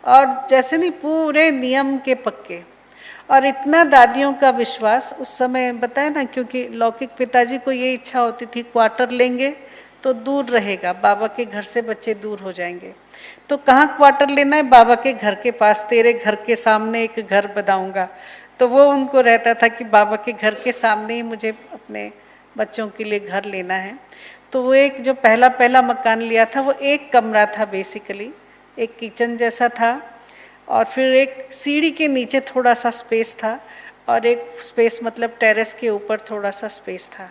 और जैसे नहीं, पूरे नियम के पक्के. और इतना दादियों का विश्वास उस समय, बताया ना, क्योंकि लौकिक पिताजी को ये इच्छा होती थी क्वार्टर लेंगे तो दूर रहेगा, बाबा के घर से बच्चे दूर हो जाएंगे. तो कहाँ क्वार्टर लेना है, बाबा के घर के पास, तेरे घर के सामने एक घर बनाऊंगा. तो वो उनको रहता था कि बाबा के घर के सामने ही मुझे अपने बच्चों के लिए घर लेना है. तो वो एक जो पहला मकान लिया था, वो एक कमरा था बेसिकली, एक किचन जैसा था, और फिर एक सीढ़ी के नीचे थोड़ा सा स्पेस था, और एक स्पेस मतलब टेरेस के ऊपर थोड़ा सा स्पेस था.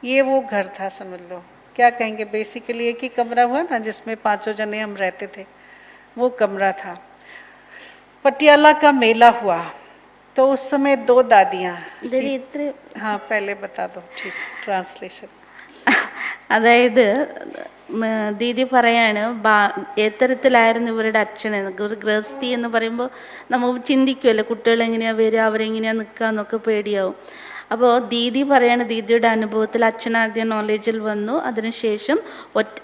ये वो घर था, समझ लो. क्या कहेंगे, बेसिकली एक ही कमरा हुआ ना, जिसमें 5 जने हम रहते थे, वो कमरा था. पटियाला का मेला हुआ, तो उस समय 2 दादियाँ ദീദി ഇത്ര हाँ पहले बता दो ठीक ट्रांसलेशन അതായത് ദീദി പറയാണ് എത്തരത്തിലായിരുന്നു ഇവരുടെ അച്ഛനെന്ന്. ഒരു ഗൃഹസ്ഥി എന്ന് പറയുമ്പോൾ നമുക്ക് ചിന്തിക്കുമല്ലോ കുട്ടികൾ എങ്ങനെയാണ് വരിക, അവരെങ്ങനെയാണ് നിൽക്കുക എന്നൊക്കെ പേടിയാവും. അപ്പോൾ ദീദി പറയാണ് ദീദിയുടെ അനുഭവത്തിൽ അച്ഛൻ ആദ്യം നോളേജിൽ വന്നു, അതിനുശേഷം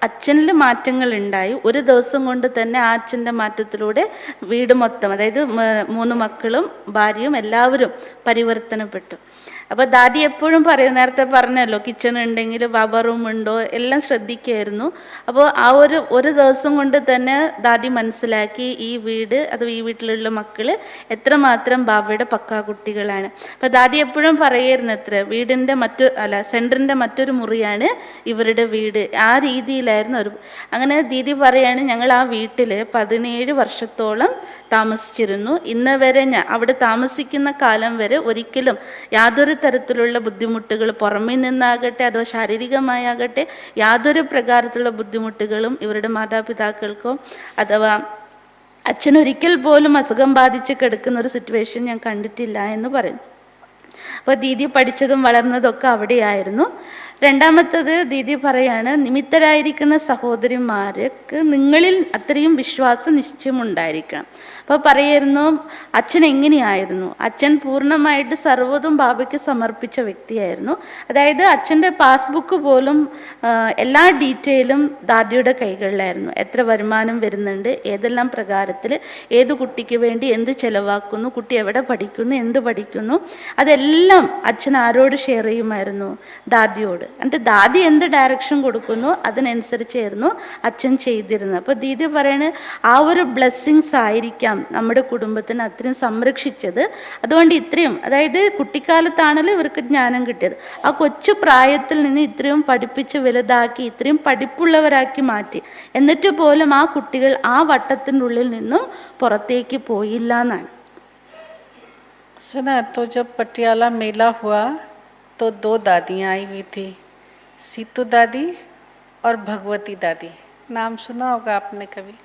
അച്ഛനിൽ മാറ്റങ്ങൾ ഉണ്ടായി. ഒരു ദിവസം കൊണ്ട് തന്നെ ആ അച്ഛൻ്റെ മാറ്റത്തിലൂടെ വീട് മൊത്തം, അതായത് 3 മക്കളും ഭാര്യയും എല്ലാവരും പരിവർത്തനപ്പെട്ടു. അപ്പോൾ ദാദി എപ്പോഴും പറയും, നേരത്തെ പറഞ്ഞല്ലോ കിച്ചൺ ഉണ്ടെങ്കിൽ ബാബ റൂം ഉണ്ടോ എല്ലാം ശ്രദ്ധിക്കുമായിരുന്നു. അപ്പോൾ ആ ഒരു ദിവസം കൊണ്ട് തന്നെ ദാദി മനസ്സിലാക്കി ഈ വീട് അഥവാ ഈ വീട്ടിലുള്ള മക്കൾ എത്രമാത്രം ബാബയുടെ പക്കാ കുട്ടികളാണ്. അപ്പോൾ ദാദി എപ്പോഴും പറയായിരുന്നു വീടിൻ്റെ സെൻറ്ററിൻ്റെ മറ്റൊരു മുറിയാണ് ഇവരുടെ വീട്. ആ രീതിയിലായിരുന്നു അങ്ങനെ ദീദി പറയാണ് ഞങ്ങൾ ആ വീട്ടിൽ 17 വർഷത്തോളം താമസിച്ചിരുന്നു. ഇന്ന് വരെ അവിടെ താമസിക്കുന്ന കാലം വരെ ഒരിക്കലും യാതൊരു തരത്തിലുള്ള ബുദ്ധിമുട്ടുകൾ പുറമേ നിന്നാകട്ടെ അഥവാ ശാരീരികമായാകട്ടെ യാതൊരു പ്രകാരത്തിലുള്ള ബുദ്ധിമുട്ടുകളും ഇവരുടെ മാതാപിതാക്കൾക്കോ അഥവാ അച്ഛനൊരിക്കൽ പോലും അസുഖം ബാധിച്ച് കിടക്കുന്ന ഒരു സിറ്റുവേഷൻ ഞാൻ കണ്ടിട്ടില്ല എന്ന് പറയുന്നു. അപ്പോൾ ദീദി പഠിച്ചതും വളർന്നതൊക്കെ അവിടെയായിരുന്നു. രണ്ടാമത്തത് ദീദി പറയാണ് നിമിത്തരായിരിക്കുന്ന സഹോദരിമാർക്ക് നിങ്ങളിൽ അത്രയും വിശ്വാസ നിശ്ചയമുണ്ടായിരിക്കണം. അപ്പോൾ പറയായിരുന്നു അച്ഛൻ എങ്ങനെയായിരുന്നു, അച്ഛൻ പൂർണ്ണമായിട്ട് സർവ്വതും ബാബയ്ക്ക് സമർപ്പിച്ച വ്യക്തിയായിരുന്നു. അതായത് അച്ഛൻ്റെ പാസ്ബുക്ക് പോലും എല്ലാ ഡീറ്റെയിലും ദാദിയുടെ കൈകളിലായിരുന്നു. എത്ര വരുമാനം വരുന്നുണ്ട്, ഏതെല്ലാം പ്രകാരത്തിൽ ഏത് കുട്ടിക്ക് വേണ്ടി എന്ത് ചെലവാക്കുന്നു, കുട്ടി എവിടെ പഠിക്കുന്നു, എന്ത് പഠിക്കുന്നു, അതെല്ലാം അച്ഛൻ ആരോട് ഷെയർ ചെയ്യുമായിരുന്നു? ദാദിയോട്. എന്നിട്ട് ദാദി എന്ത് ഡയറക്ഷൻ കൊടുക്കുന്നു അതിനനുസരിച്ചായിരുന്നു അച്ഛൻ ചെയ്തിരുന്നത്. അപ്പോൾ ദീദി പറയണ ആ ഒരു ബ്ലെസ്സിങ്സ് ആയിരിക്കാം നമ്മുടെ കുടുംബത്തിന് അത്രയും സംരക്ഷിച്ചത്. അതുകൊണ്ട് ഇത്രയും, അതായത് കുട്ടിക്കാലത്താണല്ലോ ഇവർക്ക് ജ്ഞാനം കിട്ടിയത്, ആ കൊച്ചു പ്രായത്തിൽ നിന്ന് ഇത്രയും പഠിപ്പിച്ച് വലുതാക്കി ഇത്രയും പഠിപ്പുള്ളവരാക്കി മാറ്റി. എന്നിട്ട് പോലും ആ കുട്ടികൾ ആ വട്ടത്തിൻ്റെ ഉള്ളിൽ നിന്നും പുറത്തേക്ക് പോയില്ല എന്നാണ്. सुना तो जब पटियाला मेला हुआ तो 2 दादियाँ आई हुई थी, सीतू दादी और भगवती दादी, नाम सुना होगा आपने कभी।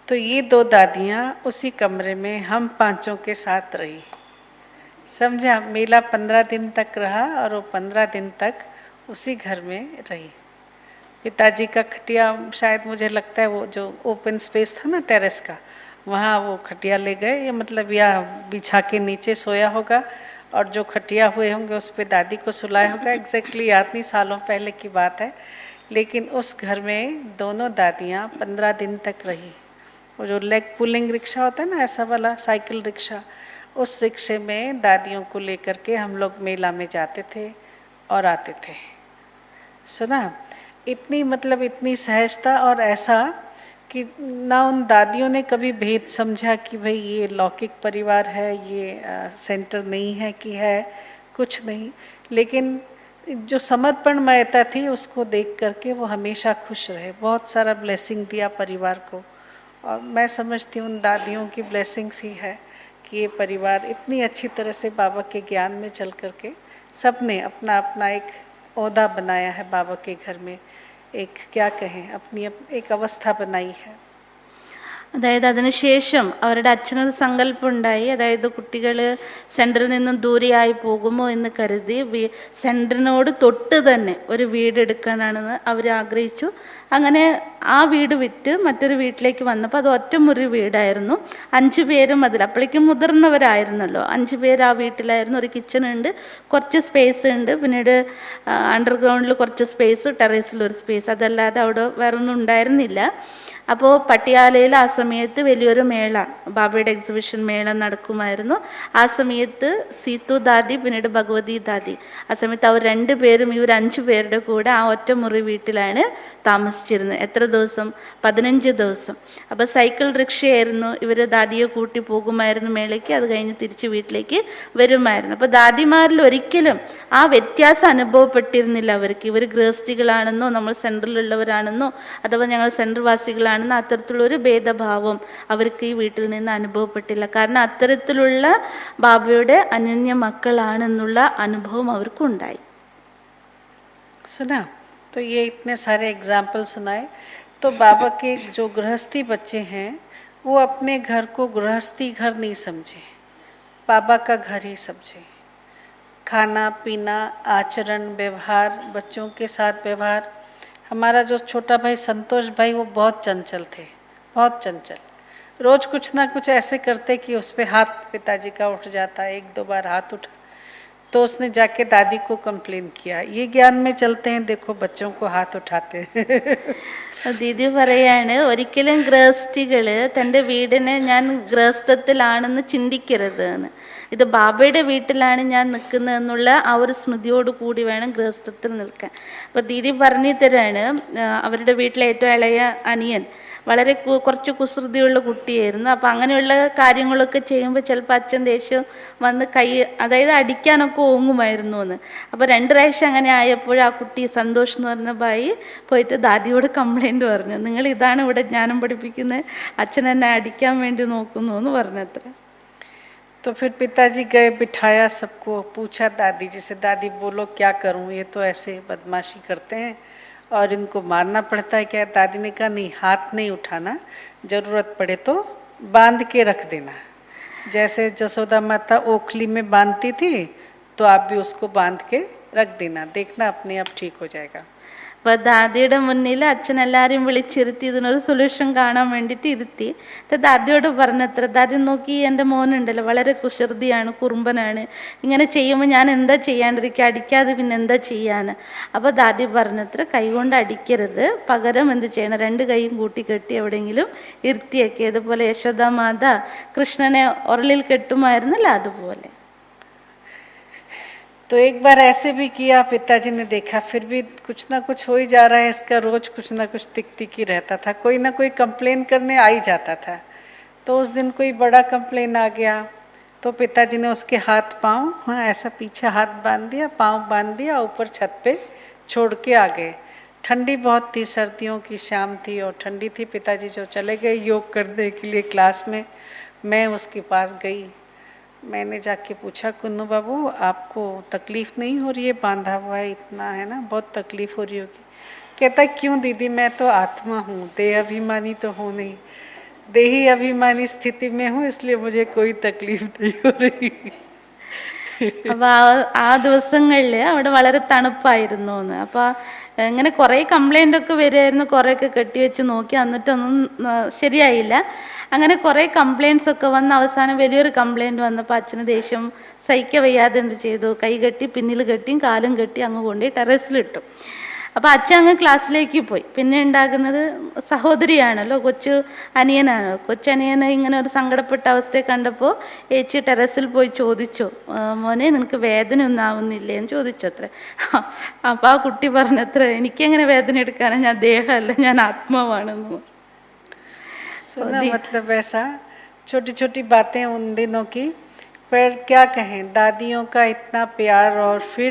तो ये 2 दादियाँ उसी कमरे में हम 5 के साथ रही, समझा। मेला 15 दिन तक रहा और वो 15 दिन तक उसी घर में रही। पिताजी का खटिया शायद मुझे लगता है वो जो ओपन स्पेस था ना टेरेस का, वहाँ वो खटिया ले गए, ये मतलब या बिछा के नीचे सोया होगा और जो खटिया हुए होंगे उस पे दादी को सुलाया होगा। एग्जैक्टली याद नहीं, सालों पहले की बात है। लेकिन उस घर में दोनों दादियाँ 15 दिन तक रही। वो जो लेग पुलिंग रिक्शा होता है ना, ऐसा वाला साइकिल रिक्शा, उस रिक्शे में दादियों को लेकर के हम लोग मेला में जाते थे और आते थे। सुना, इतनी मतलब इतनी सहजता और ऐसा कि ना उन दादियों ने कभी भेद समझा कि भाई ये लौकिक परिवार है, ये सेंटर नहीं है कि है, कुछ नहीं। लेकिन जो समर्पणमयता थी उसको देख करके वो हमेशा खुश रहे, बहुत सारा ब्लेसिंग दिया परिवार को। और मैं समझती हूँ उन दादियों की ब्लेसिंग्स ही है कि ये परिवार इतनी अच्छी तरह से बाबा के ज्ञान में चल करके सबने अपना अपना एक ओहदा बनाया है बाबा के घर में, एक क्या कहें अपनी एक अवस्था बनाई है। അതായത് അതിനുശേഷം അവരുടെ അച്ഛനൊരു സങ്കല്പമുണ്ടായി. അതായത് കുട്ടികൾ സെൻറ്ററിൽ നിന്നും ദൂരെയായി പോകുമോ എന്ന് കരുതി സെൻറ്ററിനോട് തൊട്ട് തന്നെ ഒരു വീടെടുക്കാനാണെന്ന് അവർ ആഗ്രഹിച്ചു. അങ്ങനെ ആ വീട് വിറ്റ് മറ്റൊരു വീട്ടിലേക്ക് വന്നപ്പോൾ അത് ഒറ്റമുറി വീടായിരുന്നു. 5 പേരും അതിൽ, അപ്പോഴേക്കും മുതിർന്നവരായിരുന്നല്ലോ, 5 പേര് ആ വീട്ടിലായിരുന്നു. ഒരു കിച്ചൺ ഉണ്ട്, കുറച്ച് സ്പേസ് ഉണ്ട്, പിന്നീട് അണ്ടർഗ്രൗണ്ടിൽ കുറച്ച് സ്പേസ്, ടെറസിലൊരു സ്പേസ്, അതല്ലാതെ അവിടെ വേറെ ഒന്നും ഉണ്ടായിരുന്നില്ല. അപ്പോൾ പട്ടിയാലയിൽ ആ സമയത്ത് വലിയൊരു മേള, ബാബയുടെ എക്സിബിഷൻ മേള നടക്കുമായിരുന്നു. ആ സമയത്ത് സീതു ദാദി പിന്നീട് ഭഗവതി ദാദി, ആ സമയത്ത് അവർ 2 പേരും ഇവർ 5 പേരുടെ കൂടെ ആ ഒറ്റമുറി വീട്ടിലാണ് താമസിച്ചിരുന്നത്. എത്ര ദിവസം? 15 ദിവസം. അപ്പോൾ സൈക്കിൾ റിക്ഷയായിരുന്നു, ഇവർ ദാദിയെ കൂട്ടി പോകുമായിരുന്നു മേളയ്ക്ക്, അത് കഴിഞ്ഞ് തിരിച്ച് വീട്ടിലേക്ക് വരുമായിരുന്നു. അപ്പോൾ ദാദിമാരിൽ ഒരിക്കലും ആ വ്യത്യാസം അനുഭവപ്പെട്ടിരുന്നില്ല അവർക്ക്. ഇവർ ഗൃഹസ്ഥികളാണെന്നോ നമ്മൾ സെൻട്രലിലുള്ളവരാണെന്നോ അഥവാ ഞങ്ങൾ സെൻട്രൽ വാസികളാണെന്നോ അത്തരത്തിലുള്ളൊരു ഭേദഭാവം അവർക്ക് ഈ വീട്ടിൽ നിന്ന് അനുഭവപ്പെട്ടില്ല. കാരണം അത്തരത്തിലുള്ള ബാബയുടെ അനന്യ മക്കളാണെന്നുള്ള അനുഭവം അവർക്കുണ്ടായി. सुना, तो ये इतने सारे एग्जाम्पल सुनाए। तो बाबा के जो गृहस्थी बच्चे हैं वो अपने घर को गृहस्थी घर नहीं समझे, बाबा का घर ही समझे। खाना पीना, आचरण, व्यवहार, बच्चों के साथ व्यवहार। हमारा जो छोटा भाई संतोष भाई, वो बहुत चंचल थे, बहुत चंचल। रोज कुछ ना कुछ ऐसे करते कि उस पे हाथ पिताजी का उठ जाता, 1-2 बार हाथ उठा तो उसने जाके दादी को कंप्लेन किया। ये ज्ञान में चलते हैं, देखो बच्चों को हाथ उठाते हैं। ദീദി പറയാണ് ഒരിക്കലും ഗൃഹസ്ഥികൾ തൻ്റെ വീടിനെ ഞാൻ ഗൃഹസ്ഥത്തിലാണെന്ന് ചിന്തിക്കരുത് എന്ന്. ഇത് ബാബയുടെ വീട്ടിലാണ് ഞാൻ നിൽക്കുന്നത് എന്നുള്ള ആ ഒരു സ്മൃതിയോട് കൂടി വേണം ഗൃഹസ്ഥത്തിൽ നിൽക്കാൻ. അപ്പോൾ ദീദി പറഞ്ഞു തരാണ്, അവരുടെ വീട്ടിലെ ഏറ്റവും ഇളയ അനിയൻ വളരെ കുറച്ച് കുസൃതിയുള്ള കുട്ടിയായിരുന്നു. അപ്പം അങ്ങനെയുള്ള കാര്യങ്ങളൊക്കെ ചെയ്യുമ്പോൾ ചിലപ്പോൾ അച്ഛൻ ദേഷ്യം വന്ന് അതായത് അടിക്കാനൊക്കെ ഓങ്ങുമായിരുന്നു എന്ന്. അപ്പോൾ 2 പ്രാവശ്യം അങ്ങനെ ആയപ്പോൾ ആ കുട്ടി സന്തോഷ് എന്ന് പറഞ്ഞ ഭായി പോയിട്ട് ദാദിയോട് കംപ്ലൈൻറ്റ് പറഞ്ഞു, നിങ്ങൾ ഇതാണ് ഇവിടെ ജ്ഞാനം പഠിപ്പിക്കുന്നത്, അച്ഛൻ എന്നെ അടിക്കാൻ വേണ്ടി നോക്കുന്നു എന്ന് പറഞ്ഞത്ര. तो फिर पिताजी गए, बिठाया सबको, पूछा दादी जी से, दादी बोलो क्या करूं, ये तो ऐसे बदमाशी करते हैं और इनको मारना पड़ता है क्या? दादी ने कहा नहीं, हाथ नहीं उठाना, जरूरत पड़े तो बांध के रख देना। जैसे जसोदा माता ओखली में बांधती थी, तो आप भी उसको बांध के रख देना, देखना अपने आप ठीक हो जाएगा। അപ്പോൾ ദാദിയുടെ മുന്നിൽ അച്ഛൻ എല്ലാവരെയും വിളിച്ചിരുത്തി ഇതിനൊരു സൊല്യൂഷൻ കാണാൻ വേണ്ടിയിട്ട് ഇരുത്തി. ദാദിയോട് പറഞ്ഞത്ര, ദാദി നോക്കി എൻ്റെ മോനുണ്ടല്ലോ വളരെ കുസൃതിയാണ്, കുറുമ്പനാണ്, ഇങ്ങനെ ചെയ്യുമ്പോൾ ഞാൻ എന്താ ചെയ്യാണ്ടിരിക്കുക, അടിക്കാതെ പിന്നെ എന്താ ചെയ്യാൻ? അപ്പോൾ ദാദി പറഞ്ഞത്ര, കൈകൊണ്ട് അടിക്കരുത്, പകരം എന്ത് ചെയ്യണം, 2 കൈയും കൂട്ടിക്കെട്ടി എവിടെയെങ്കിലും ഇരുത്തിയൊക്കെ, അതുപോലെ യശോദാമാത കൃഷ്ണനെ ഉരളിൽ കെട്ടുമായിരുന്നല്ലോ അതുപോലെ. तो एक बार ऐसे भी किया, पिताजी ने देखा फिर भी कुछ ना कुछ हो ही जा रहा है इसका, रोज कुछ ना कुछ तिक ही रहता था, कोई ना कोई कंप्लेन करने आ ही जाता था। तो उस दिन कोई बड़ा कंप्लेन आ गया, तो पिताजी ने उसके हाथ पाँव, हाँ ऐसा पीछे हाथ बांध दिया, पाँव बांध दिया, ऊपर छत पे छोड़ के आ गए। ठंडी बहुत थी, सर्दियों की शाम थी और ठंडी थी। पिताजी जो चले गए योग करने के लिए क्लास में, मैं उसके पास गई। मैंने जाके पूछा, कुन्नू बाबू आपको तकलीफ नहीं हो रही है, बांधा हुआ है इतना, है ना, बहुत तकलीफ हो रही होगी? कहता क्यों दीदी, मैं तो आत्मा हूँ, देह अभिमानी तो हूँ नहीं, देही अभिमानी स्थिति में हूँ, इसलिए मुझे कोई तकलीफ नहीं हो रही। അപ്പോൾ ആ ദിവസങ്ങളിൽ അവിടെ വളരെ തണുപ്പായിരുന്നു എന്ന്. അപ്പോൾ ഇങ്ങനെ കുറേ കംപ്ലൈൻ്റ് ഒക്കെ വരുമായിരുന്നു, കുറേയൊക്കെ കെട്ടിവെച്ച് നോക്കി, എന്നിട്ടൊന്നും ശരിയായില്ല. അങ്ങനെ കുറേ കംപ്ലയിൻറ്റ്സ് ഒക്കെ വന്ന് അവസാനം വലിയൊരു കംപ്ലയിൻറ്റ് വന്നപ്പോൾ അച്ഛന് ദേഷ്യം സഹിക്ക വയ്യാതെ എന്ത് ചെയ്തു, കൈ കെട്ടി പിന്നിൽ കെട്ടിയും കാലും കെട്ടി അങ്ങ് കൊണ്ടുപോയി ടെറസിലിട്ടു. അപ്പോൾ അച്ഛൻ അങ്ങ് ക്ലാസ്സിലേക്ക് പോയി. പിന്നെ ഉണ്ടാകുന്നത് സഹോദരിയാണല്ലോ, കൊച്ചു അനിയനാണ്. കൊച്ചനിയനെ ഇങ്ങനെ ഒരു സങ്കടപ്പെട്ട അവസ്ഥയെ കണ്ടപ്പോൾ ഏച്ചി ടെറസിൽ പോയി ചോദിച്ചു, മോനെ നിനക്ക് വേദന ഒന്നും ആവുന്നില്ലേ എന്ന് ചോദിച്ചത്ര. അപ്പോൾ ആ കുട്ടി പറഞ്ഞത്ര, എനിക്കെങ്ങനെ വേദന എടുക്കാനാണ്, ഞാൻ ദേഹമല്ല, ഞാൻ ആത്മാവാണെന്ന്. सुना मतलब ऐसा छोटी छोटी बातें उन दिनों की, पर क्या कहें, दादियों का इतना प्यार। और फिर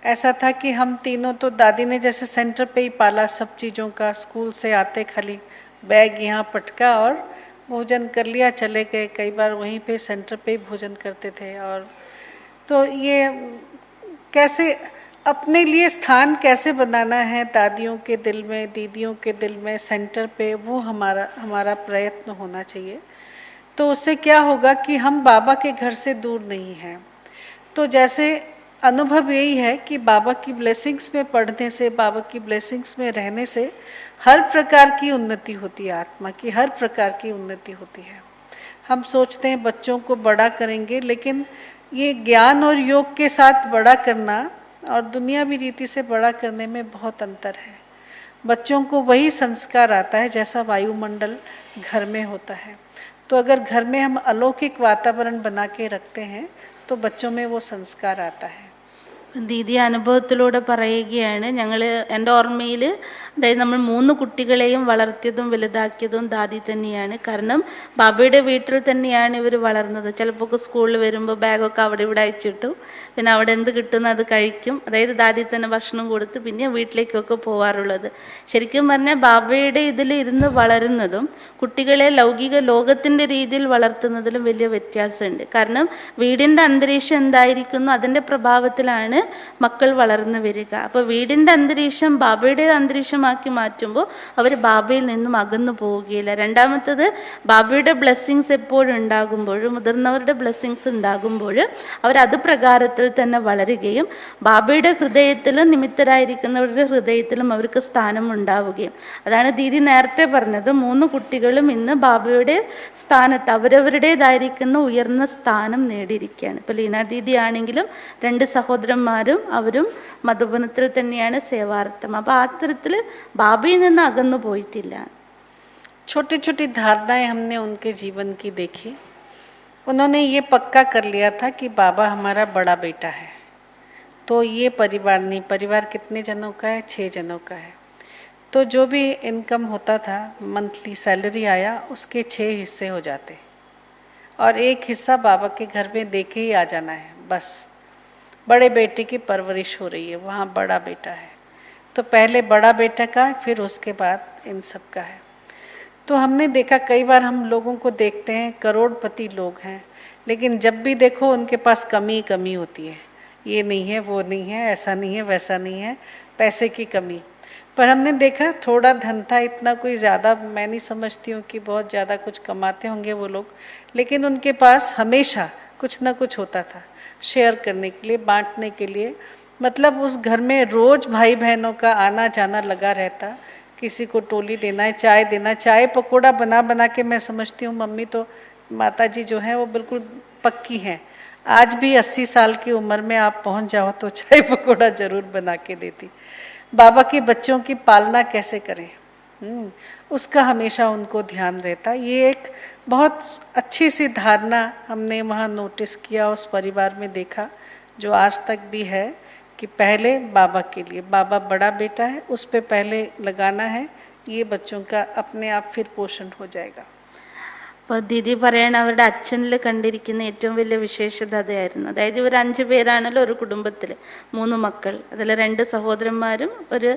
ऐसा था कि हम तीनों, तो दादी ने जैसे सेंटर पे ही पाला सब चीज़ों का, स्कूल से आते खाली बैग यहाँ पटका और भोजन कर लिया, चले गए। कई बार वहीं पे सेंटर पे ही भोजन करते थे। और तो ये कैसे अपने लिए स्थान कैसे बनाना है दादियों के दिल में, दीदियों के दिल में, सेंटर पे, वो हमारा प्रयत्न होना चाहिए। तो उससे क्या होगा कि हम बाबा के घर से दूर नहीं हैं। तो जैसे अनुभव यही है कि बाबा की ब्लेसिंग्स में पढ़ने से, बाबा की ब्लेसिंग्स में रहने से हर प्रकार की उन्नति होती है, आत्मा की हर प्रकार की उन्नति होती है। हम सोचते हैं बच्चों को बड़ा करेंगे, लेकिन ये ज्ञान और योग के साथ बड़ा करना और दुनियावी रीति से बड़ा करने में बहुत अंतर है। बच्चों को वही संस्कार आता है जैसा वायुमंडल घर में होता है। तो अगर घर में हम अलौकिक वातावरण बना के रखते हैं तो बच्चों में वो संस्कार आता है। ദീദി അനുഭവത്തിലൂടെ പറയുകയാണ്, ഞങ്ങൾ എൻ്റെ ഓർമ്മയിൽ, അതായത് നമ്മൾ 3 കുട്ടികളെയും വളർത്തിയതും വലുതാക്കിയതും ദാദി തന്നെയാണ്. കാരണം ബാബയുടെ വീട്ടിൽ തന്നെയാണ് ഇവർ വളർന്നത്. ചിലപ്പോൾ സ്കൂളിൽ വരുമ്പോൾ ബാഗൊക്കെ അവിടെ ഇവിടെ അയച്ചിട്ടു, പിന്നെ അവിടെ എന്ത് കിട്ടുന്നു അത് കഴിക്കും. അതായത് ദാദി തന്നെ ഭക്ഷണം കൊടുത്ത് പിന്നെ വീട്ടിലേക്കൊക്കെ പോകാറുള്ളത്. ശരിക്കും പറഞ്ഞാൽ ബാബയുടെ ഇതിൽ ഇരുന്ന് വളരുന്നതും കുട്ടികളെ ലൗകിക ലോകത്തിൻ്റെ രീതിയിൽ വളർത്തുന്നതിലും വലിയ വ്യത്യാസമുണ്ട്. കാരണം വീടിൻ്റെ അന്തരീക്ഷം എന്തായിരിക്കുന്നു അതിൻ്റെ പ്രഭാവത്തിലാണ് മക്കൾ വളർന്നു വരിക. അപ്പോൾ വീടിൻ്റെ അന്തരീക്ഷം ബാബയുടെ അന്തരീക്ഷമാക്കി മാറ്റുമ്പോൾ അവർ ബാബയിൽ നിന്നും അകന്നു പോവുകയില്ല. രണ്ടാമത്തത് ബാബയുടെ ബ്ലെസ്സിങ്സ് എപ്പോഴും ഉണ്ടാകുമ്പോൾ, മുതിർന്നവരുടെ ബ്ലെസ്സിങ്സ് ഉണ്ടാകുമ്പോൾ അവരത് പ്രകാരത്തിൽ തന്നെ വളരുകയും ബാബയുടെ ഹൃദയത്തിലും നിമിത്തരായിരിക്കുന്നവരുടെ ഹൃദയത്തിലും അവർക്ക് സ്ഥാനം ഉണ്ടാവുകയും. അതാണ് ദീദി നേരത്തെ പറഞ്ഞത്, 3 കുട്ടികളും ഇന്ന് ബാബയുടെ സ്ഥാനത്ത് അവരവരുടേതായിരിക്കുന്ന ഉയർന്ന സ്ഥാനം നേടിയിരിക്കുകയാണ്. ഇപ്പോൾ ലീന ദീദി ആണെങ്കിലും 2 സഹോദരന്മാരും അവരും മധുബനത്തിൽ തന്നെയാണ് സേവാർത്ഥം. അപ്പോൾ ആ തരത്തിൽ ബാബയിൽ നിന്ന് അകന്നു പോയിട്ടില്ല. छोटी छोटी धारणाएं हमने उनके जीवन की देखी. उन्होंने ये पक्का कर लिया था कि बाबा हमारा बड़ा बेटा है. तो ये परिवार नहीं, परिवार कितने जनों का है? 6 जनों का है. तो जो भी इनकम होता था, मंथली सैलरी आया, उसके 6 हिस्से हो जाते और एक हिस्सा बाबा के घर में दे के ही आ जाना है. बस बड़े बेटे की परवरिश हो रही है, वहाँ बड़ा बेटा है, तो पहले बड़ा बेटा का है, फिर उसके बाद इन सब का है. तो हमने देखा, कई बार हम लोगों को देखते हैं करोड़पति लोग हैं, लेकिन जब भी देखो उनके पास कमी कमी होती है. ये नहीं है, वो नहीं है, ऐसा नहीं है, वैसा नहीं है, पैसे की कमी. पर हमने देखा थोड़ा धन था, इतना कोई ज़्यादा मैं नहीं समझती हूँ कि बहुत ज़्यादा कुछ कमाते होंगे वो लोग, लेकिन उनके पास हमेशा कुछ ना कुछ होता था शेयर करने के लिए, बांटने के लिए. मतलब उस घर में रोज़ भाई बहनों का आना जाना लगा रहता. किसी को टोली देना है, चाय देना, चाय पकौड़ा बना बना के, मैं समझती हूँ मम्मी तो, माता जी जो है वो बिल्कुल पक्की हैं. आज भी 80 साल की उम्र में आप पहुँच जाओ तो चाय पकौड़ा ज़रूर बना के देती. बाबा के बच्चों की पालना कैसे करें, उसका हमेशा उनको ध्यान रहता. ये एक बहुत अच्छी सी धारणा हमने वहाँ नोटिस किया, उस परिवार में देखा, जो आज तक भी है कि पहले बाबा के लिए, बाबा बड़ा बेटा है, उस पे पहले लगाना है. ये बच्चों का अपने आप फिर पोषण हो जाएगा. അപ്പോൾ ദീദി പറയണ അവരുടെ അച്ഛനിൽ കണ്ടിരിക്കുന്ന ഏറ്റവും വലിയ വിശേഷത അതായിരുന്നു. അതായത് ഇവർ 5 പേരാണല്ലോ ഒരു കുടുംബത്തിൽ, 3 മക്കൾ, അതിൽ 2 സഹോദരന്മാരും ഒരു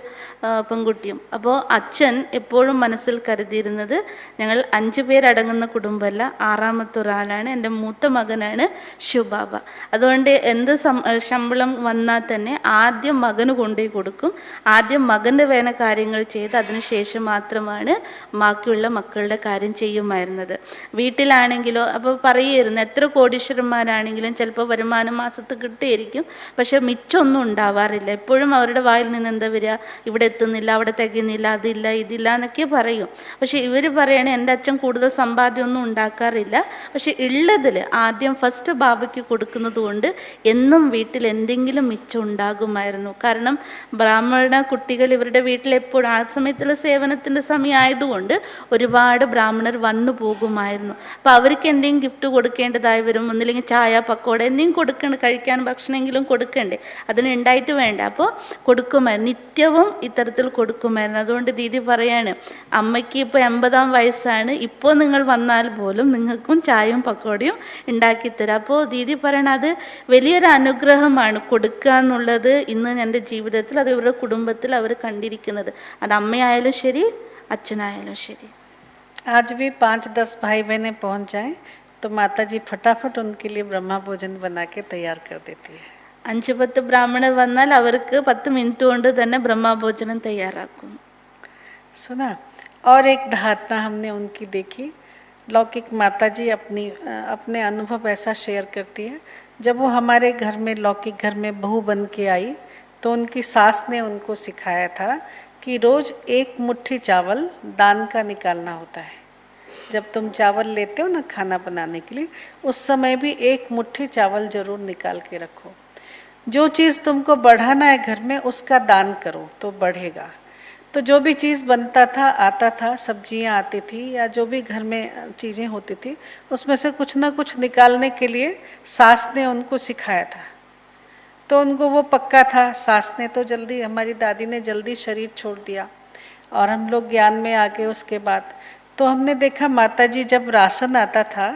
പെൺകുട്ടിയും. അപ്പോൾ അച്ഛൻ എപ്പോഴും മനസ്സിൽ കരുതിയിരുന്നത്, ഞങ്ങൾ 5 പേരടങ്ങുന്ന കുടുംബമല്ല, 6ാമത്തെ ഒരാളാണ്, എൻ്റെ മൂത്ത മകനാണ് ശിവബാബ. അതുകൊണ്ട് എന്ത് ശമ്പളം വന്നാൽ തന്നെ ആദ്യം മകന് കൊണ്ടുപോയി കൊടുക്കും, ആദ്യം മകൻ്റെ വേന കാര്യങ്ങൾ ചെയ്ത് അതിനുശേഷം മാത്രമാണ് ബാക്കിയുള്ള മക്കളുടെ കാര്യം ചെയ്യുമായിരുന്നത്. വീട്ടിലാണെങ്കിലോ അപ്പോൾ പറയുമായിരുന്നു, എത്ര കോടീശ്വരന്മാരാണെങ്കിലും ചിലപ്പോൾ വരുമാനം മാസത്ത് കിട്ടിയിരിക്കും, പക്ഷെ മിച്ചമൊന്നും ഉണ്ടാവാറില്ല. എപ്പോഴും അവരുടെ വായിൽ നിന്ന് എന്താ വരിക, ഇവിടെ എത്തുന്നില്ല, അവിടെ തികയുന്നില്ല, അതില്ല ഇതില്ല എന്നൊക്കെ പറയും. പക്ഷെ ഇവർ പറയണേ, എൻ്റെ അച്ഛൻ കൂടുതൽ സമ്പാദ്യമൊന്നും ഉണ്ടാക്കാറില്ല, പക്ഷെ ഉള്ളതിൽ ആദ്യം ഫസ്റ്റ് ബാബയ്ക്ക് കൊടുക്കുന്നത് കൊണ്ട് എന്നും വീട്ടിൽ എന്തെങ്കിലും മിച്ചം ഉണ്ടാകുമായിരുന്നു. കാരണം ബ്രാഹ്മണ കുട്ടികൾ ഇവരുടെ വീട്ടിൽ എപ്പോഴും ആ സമയത്തുള്ള സേവനത്തിൻ്റെ സമയമായതുകൊണ്ട് ഒരുപാട് ബ്രാഹ്മണർ വന്നു പോകുമായിരുന്നു. അപ്പോൾ അവർക്ക് എന്തെങ്കിലും ഗിഫ്റ്റ് കൊടുക്കേണ്ടതായി വരും, ഒന്നില്ലെങ്കിൽ ചായ പക്കോട എന്തെങ്കിലും കൊടുക്കണം, കഴിക്കാൻ ഭക്ഷണമെങ്കിലും കൊടുക്കണ്ടേ, അതിനുണ്ടായിട്ട് വേണ്ട. അപ്പോൾ കൊടുക്കുമായിരുന്നു, നിത്യവും ഇത്തരത്തിൽ കൊടുക്കുമായിരുന്നു. അതുകൊണ്ട് ദീദി പറയാണ്, അമ്മയ്ക്ക് ഇപ്പോൾ 80-ാം വയസ്സാണ്, ഇപ്പോൾ നിങ്ങൾ വന്നാൽ പോലും നിങ്ങൾക്കും ചായയും പക്കോടയും ഉണ്ടാക്കിത്തരാം. അപ്പോൾ ദീദി പറയണ അത് വലിയൊരു അനുഗ്രഹമാണ് കൊടുക്കുക എന്നുള്ളത്. ഇന്ന് എൻ്റെ ജീവിതത്തിൽ, അത് ഇവരുടെ കുടുംബത്തിൽ അവർ കണ്ടിരിക്കുന്നത്, അത് അമ്മയായാലും ശരി അച്ഛനായാലും ശരി. आज भी 5-10 भाई बहनें पहुंच जाएं तो माता जी फटाफट उनके लिए ब्रह्मा भोजन बना के तैयार कर देती है. 5-10 ബ്രാഹ്മണർ വന്നാൽ അവർക്ക് 10 മിനിറ്റ് കൊണ്ട് തന്നെ ബ്രഹ്മഭോജനം തയ്യാറാക്കും. सुना. और एक धारणा हमने उनकी देखी, लौकिक माता जी अपने अनुभव ऐसा शेयर करती है. जब वो हमारे घर में, लौकिक घर में बहू बन के आई, तो उनकी सास ने उनको सिखाया था कि रोज़ 1 मुट्ठी चावल दान का निकालना होता है. जब तुम चावल लेते हो ना खाना बनाने के लिए, उस समय भी 1 मुट्ठी चावल जरूर निकाल के रखो. जो चीज़ तुमको बढ़ाना है घर में, उसका दान करो तो बढ़ेगा. तो जो भी चीज़ बनता था, आता था, सब्जियां आती थी या जो भी घर में चीज़ें होती थी, उसमें से कुछ ना कुछ निकालने के लिए सास ने उनको सिखाया था. तो उनको वो पक्का था. सास ने तो जल्दी, हमारी दादी ने जल्दी शरीर छोड़ दिया और हम लोग ज्ञान में आ गए उसके बाद. तो हमने देखा माता जी जब राशन आता था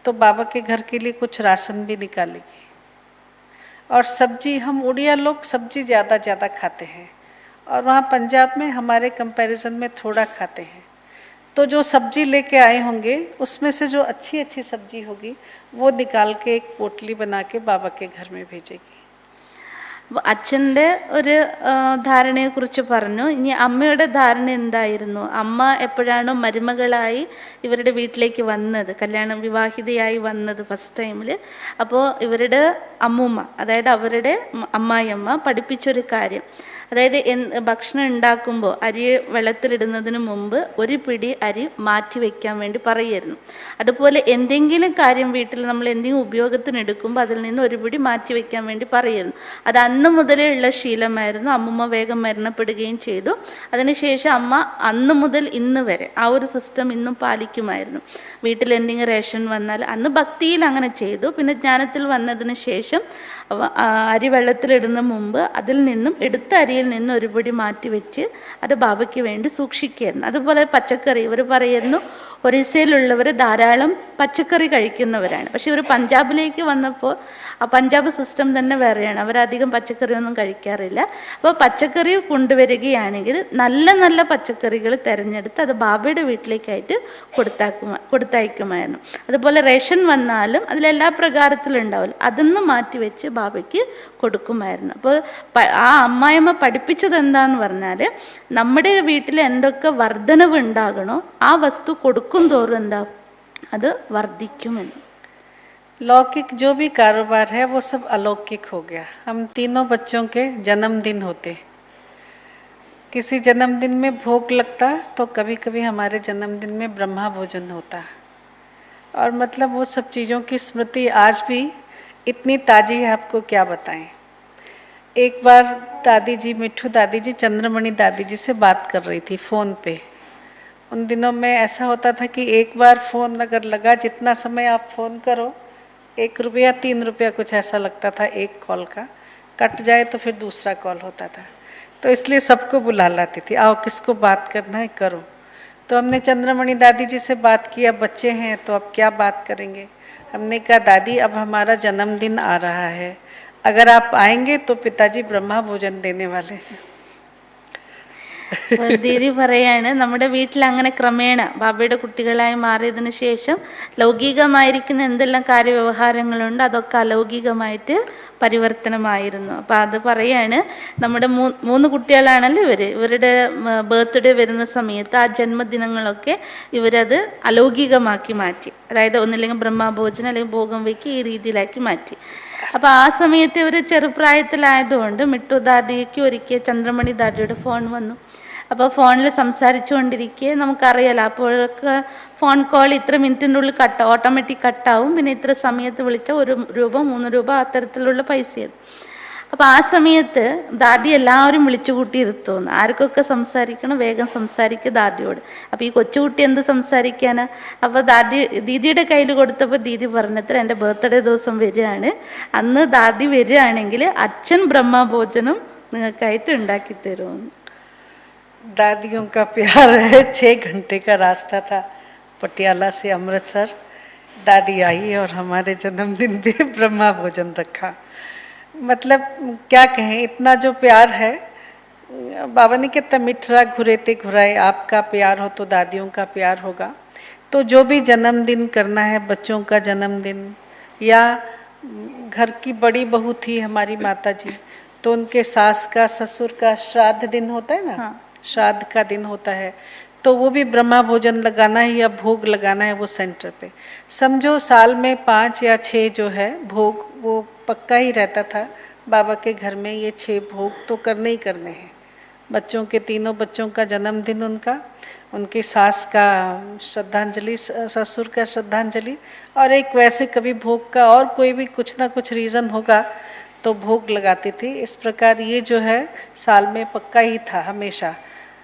तो बाबा के घर के लिए कुछ राशन भी निकालेगी. और सब्जी, हम उड़िया लोग सब्जी ज़्यादा खाते हैं और वहाँ पंजाब में हमारे कंपैरिजन में थोड़ा खाते हैं. तो जो सब्जी लेके आए होंगे उसमें से जो अच्छी सब्जी होगी वो निकाल के एक पोटली बना के बाबा के घर में भेजेगी. അപ്പോൾ അച്ഛൻ്റെ ഒരു ധാരണയെക്കുറിച്ച് പറഞ്ഞു. ഇനി അമ്മയുടെ ധാരണ എന്തായിരുന്നു? അമ്മ എപ്പോഴാണോ മരുമകളായി ഇവരുടെ വീട്ടിലേക്ക് വന്നത്, കല്യാണം വിവാഹിതയായി വന്നത് ഫസ്റ്റ് ടൈമിൽ, അപ്പോൾ ഇവരുടെ അമ്മൂമ്മ, അതായത് അവരുടെ അമ്മായിയമ്മ പഠിപ്പിച്ചൊരു കാര്യം, അതായത് ഭക്ഷണം ഉണ്ടാക്കുമ്പോൾ അരി വെള്ളത്തിലിടുന്നതിന് മുമ്പ് ഒരു പിടി അരി മാറ്റി വയ്ക്കാൻ വേണ്ടി പറയുമായിരുന്നു. അതുപോലെ എന്തെങ്കിലും കാര്യം വീട്ടിൽ നമ്മൾ എന്തെങ്കിലും ഉപയോഗത്തിന് എടുക്കുമ്പോൾ അതിൽ നിന്ന് ഒരു പിടി മാറ്റി വയ്ക്കാൻ വേണ്ടി പറയുമായിരുന്നു. അത് അന്ന് മുതലേ ഉള്ള ശീലമായിരുന്നു. അമ്മുമ്മ വേഗം മരണപ്പെടുകയും ചെയ്തു. അതിനുശേഷം അമ്മ അന്ന് മുതൽ ഇന്ന് വരെ ആ ഒരു സിസ്റ്റം ഇന്നും പാലിക്കുമായിരുന്നു. വീട്ടിൽ എന്തെങ്കിലും റേഷൻ വന്നാൽ അന്ന് ഭക്തിയിൽ അങ്ങനെ ചെയ്തു. പിന്നെ ജ്ഞാനത്തിൽ വന്നതിന് ശേഷം അരി വെള്ളത്തിലിടുന്ന മുമ്പ് അതിൽ നിന്നും എടുത്ത അരിയിൽ നിന്ന് ഒരു പൊടി മാറ്റി വെച്ച് അത് ബാബയ്ക്ക് വേണ്ടി സൂക്ഷിക്കുകയായിരുന്നു. അതുപോലെ പച്ചക്കറി, ഇവർ പറയുന്നു ഒറീസയിലുള്ളവർ ധാരാളം പച്ചക്കറി കഴിക്കുന്നവരാണ്. പക്ഷെ ഇവർ പഞ്ചാബിലേക്ക് വന്നപ്പോൾ ആ പഞ്ചാബ് സിസ്റ്റം തന്നെ വേറെയാണ്, അവരധികം പച്ചക്കറിയൊന്നും കഴിക്കാറില്ല. അപ്പോൾ പച്ചക്കറി കൊണ്ടുവരികയാണെങ്കിൽ നല്ല നല്ല പച്ചക്കറികൾ തിരഞ്ഞെടുത്ത് അത് ബാബയുടെ വീട്ടിലേക്കായിട്ട് കൊടുത്തയക്കുമായിരുന്നു. അതുപോലെ റേഷൻ വന്നാലും അതിലെല്ലാ പ്രകാരത്തിലും ഉണ്ടാവില്ല, അതൊന്ന് മാറ്റി വെച്ച് ബാബയ്ക്ക് കൊടുക്കുമായിരുന്നു. അപ്പോൾ ആ അമ്മായിയമ്മ പഠിപ്പിച്ചത് എന്താന്ന് പറഞ്ഞാൽ നമ്മുടെ വീട്ടിൽ എന്തൊക്കെ വർധനവ് ഉണ്ടാകണോ ആ വസ്തു കൊടുക്കും തോറും എന്താ അത് വർദ്ധിക്കുമെന്ന്. लौकिक जो भी कारोबार है वो सब अलौकिक हो गया। हम तीनों बच्चों के जन्मदिन होते, किसी जन्मदिन में भोग लगता तो कभी कभी हमारे जन्मदिन में ब्रह्मा भोजन होता, और मतलब वो सब चीज़ों की स्मृति आज भी इतनी ताज़ी है, आपको क्या बताएं। एक बार दादी जी, मिठू दादी जी, चंद्रमणि दादी जी से बात कर रही थी फ़ोन पे। उन दिनों में ऐसा होता था कि एक बार फ़ोन अगर लगा, जितना समय आप फ़ोन करो, 1 रुपया 3 रुपया कुछ ऐसा लगता था एक कॉल का, कट जाए तो फिर दूसरा कॉल होता था। तो इसलिए सबको बुला लाती थी, आओ किसको बात करना है करो। तो हमने चंद्रमणि दादी जी से बात की, अब बच्चे हैं तो अब क्या बात करेंगे। हमने कहा दादी अब हमारा जन्मदिन आ रहा है, अगर आप आएंगे तो पिताजी ब्रह्मा भोजन देने वाले हैं। ദീദി പറയാണ്, നമ്മുടെ വീട്ടിൽ അങ്ങനെ ക്രമേണ ബാബയുടെ കുട്ടികളായി മാറിയതിനു ശേഷം ലൗകികമായിരിക്കുന്ന എന്തെല്ലാം കാര്യവ്യവഹാരങ്ങളുണ്ട് അതൊക്കെ അലൗകികമായിട്ട് പരിവർത്തനമായിരുന്നു. അപ്പം അത് പറയാണ്, നമ്മുടെ മൂന്ന് കുട്ടികളാണല്ലോ ഇവരുടെ ബർത്ത്ഡേ വരുന്ന സമയത്ത് ആ ജന്മദിനങ്ങളൊക്കെ ഇവരത് അലൗകികമാക്കി മാറ്റി. അതായത് ഒന്നില്ലെങ്കിൽ ബ്രഹ്മഭോജനം അല്ലെങ്കിൽ ഭോഗം വയ്ക്ക് ഈ രീതിയിലാക്കി മാറ്റി. അപ്പം ആ സമയത്ത് ഇവർ ചെറുപ്രായത്തിലായതുകൊണ്ട് മിട്ടു ദാദിക്ക് ഒരിക്കൽ ചന്ദ്രമണി ദാദിയുടെ ഫോൺ വന്നു. അപ്പോൾ ഫോണിൽ സംസാരിച്ചു കൊണ്ടിരിക്കെ നമുക്കറിയാലോ അപ്പോഴൊക്കെ ഫോൺ കോൾ ഇത്ര മിനിറ്റിൻ്റെ ഉള്ളിൽ ഓട്ടോമാറ്റിക് കട്ടാവും. പിന്നെ ഇത്ര സമയത്ത് വിളിച്ചാൽ 1 രൂപ 3 രൂപ അത്തരത്തിലുള്ള പൈസയായിരുന്നു. അപ്പോൾ ആ സമയത്ത് ദാദി എല്ലാവരും വിളിച്ചു കൂട്ടി ഇരുത്തുന്നു. ആർക്കൊക്കെ സംസാരിക്കണം വേഗം സംസാരിക്കുക ദാദിയോട്. അപ്പോൾ ഈ കൊച്ചുകുട്ടി എന്ത് സംസാരിക്കാനാ? അപ്പോൾ ദീദിയുടെ കയ്യിൽ കൊടുത്തപ്പോൾ ദീദി പറഞ്ഞത്ര എൻ്റെ ബർത്ത്ഡേ ദിവസം വരികയാണ്, അന്ന് ദാദി വരികയാണെങ്കിൽ അച്ഛൻ ബ്രഹ്മഭോജനം നിങ്ങൾക്കായിട്ട് ഉണ്ടാക്കി തരുമെന്ന്. दादियों का प्यार है। 6 घंटे का रास्ता था पटियाला से अमृतसर। दादी आई और हमारे जन्मदिन पे ब्रह्मा भोजन रखा। मतलब क्या कहें, इतना जो प्यार है। बाबा ने कितना मिठरा घुरेते घुराए, आपका प्यार हो तो दादियों का प्यार होगा। तो जो भी जन्मदिन करना है, बच्चों का जन्मदिन या घर की बड़ी बहू थी हमारी माता जी, तो उनके सास का ससुर का श्राद्ध दिन होता है ना, हाँ। श्राद्ध का दिन होता है, तो वो भी ब्रह्मा भोजन लगाना है या भोग लगाना है वो सेंटर पे। समझो साल में 5 या 6 जो है भोग वो पक्का ही रहता था बाबा के घर में। ये 6 भोग तो करने ही करने हैं। बच्चों के, तीनों बच्चों का जन्मदिन, उनकी सास का श्रद्धांजलि, ससुर का श्रद्धांजलि, और एक वैसे कभी भोग का और कोई भी कुछ ना कुछ रीज़न होगा तो भोग लगाती थी। इस प्रकार ये जो है साल में पक्का ही था हमेशा।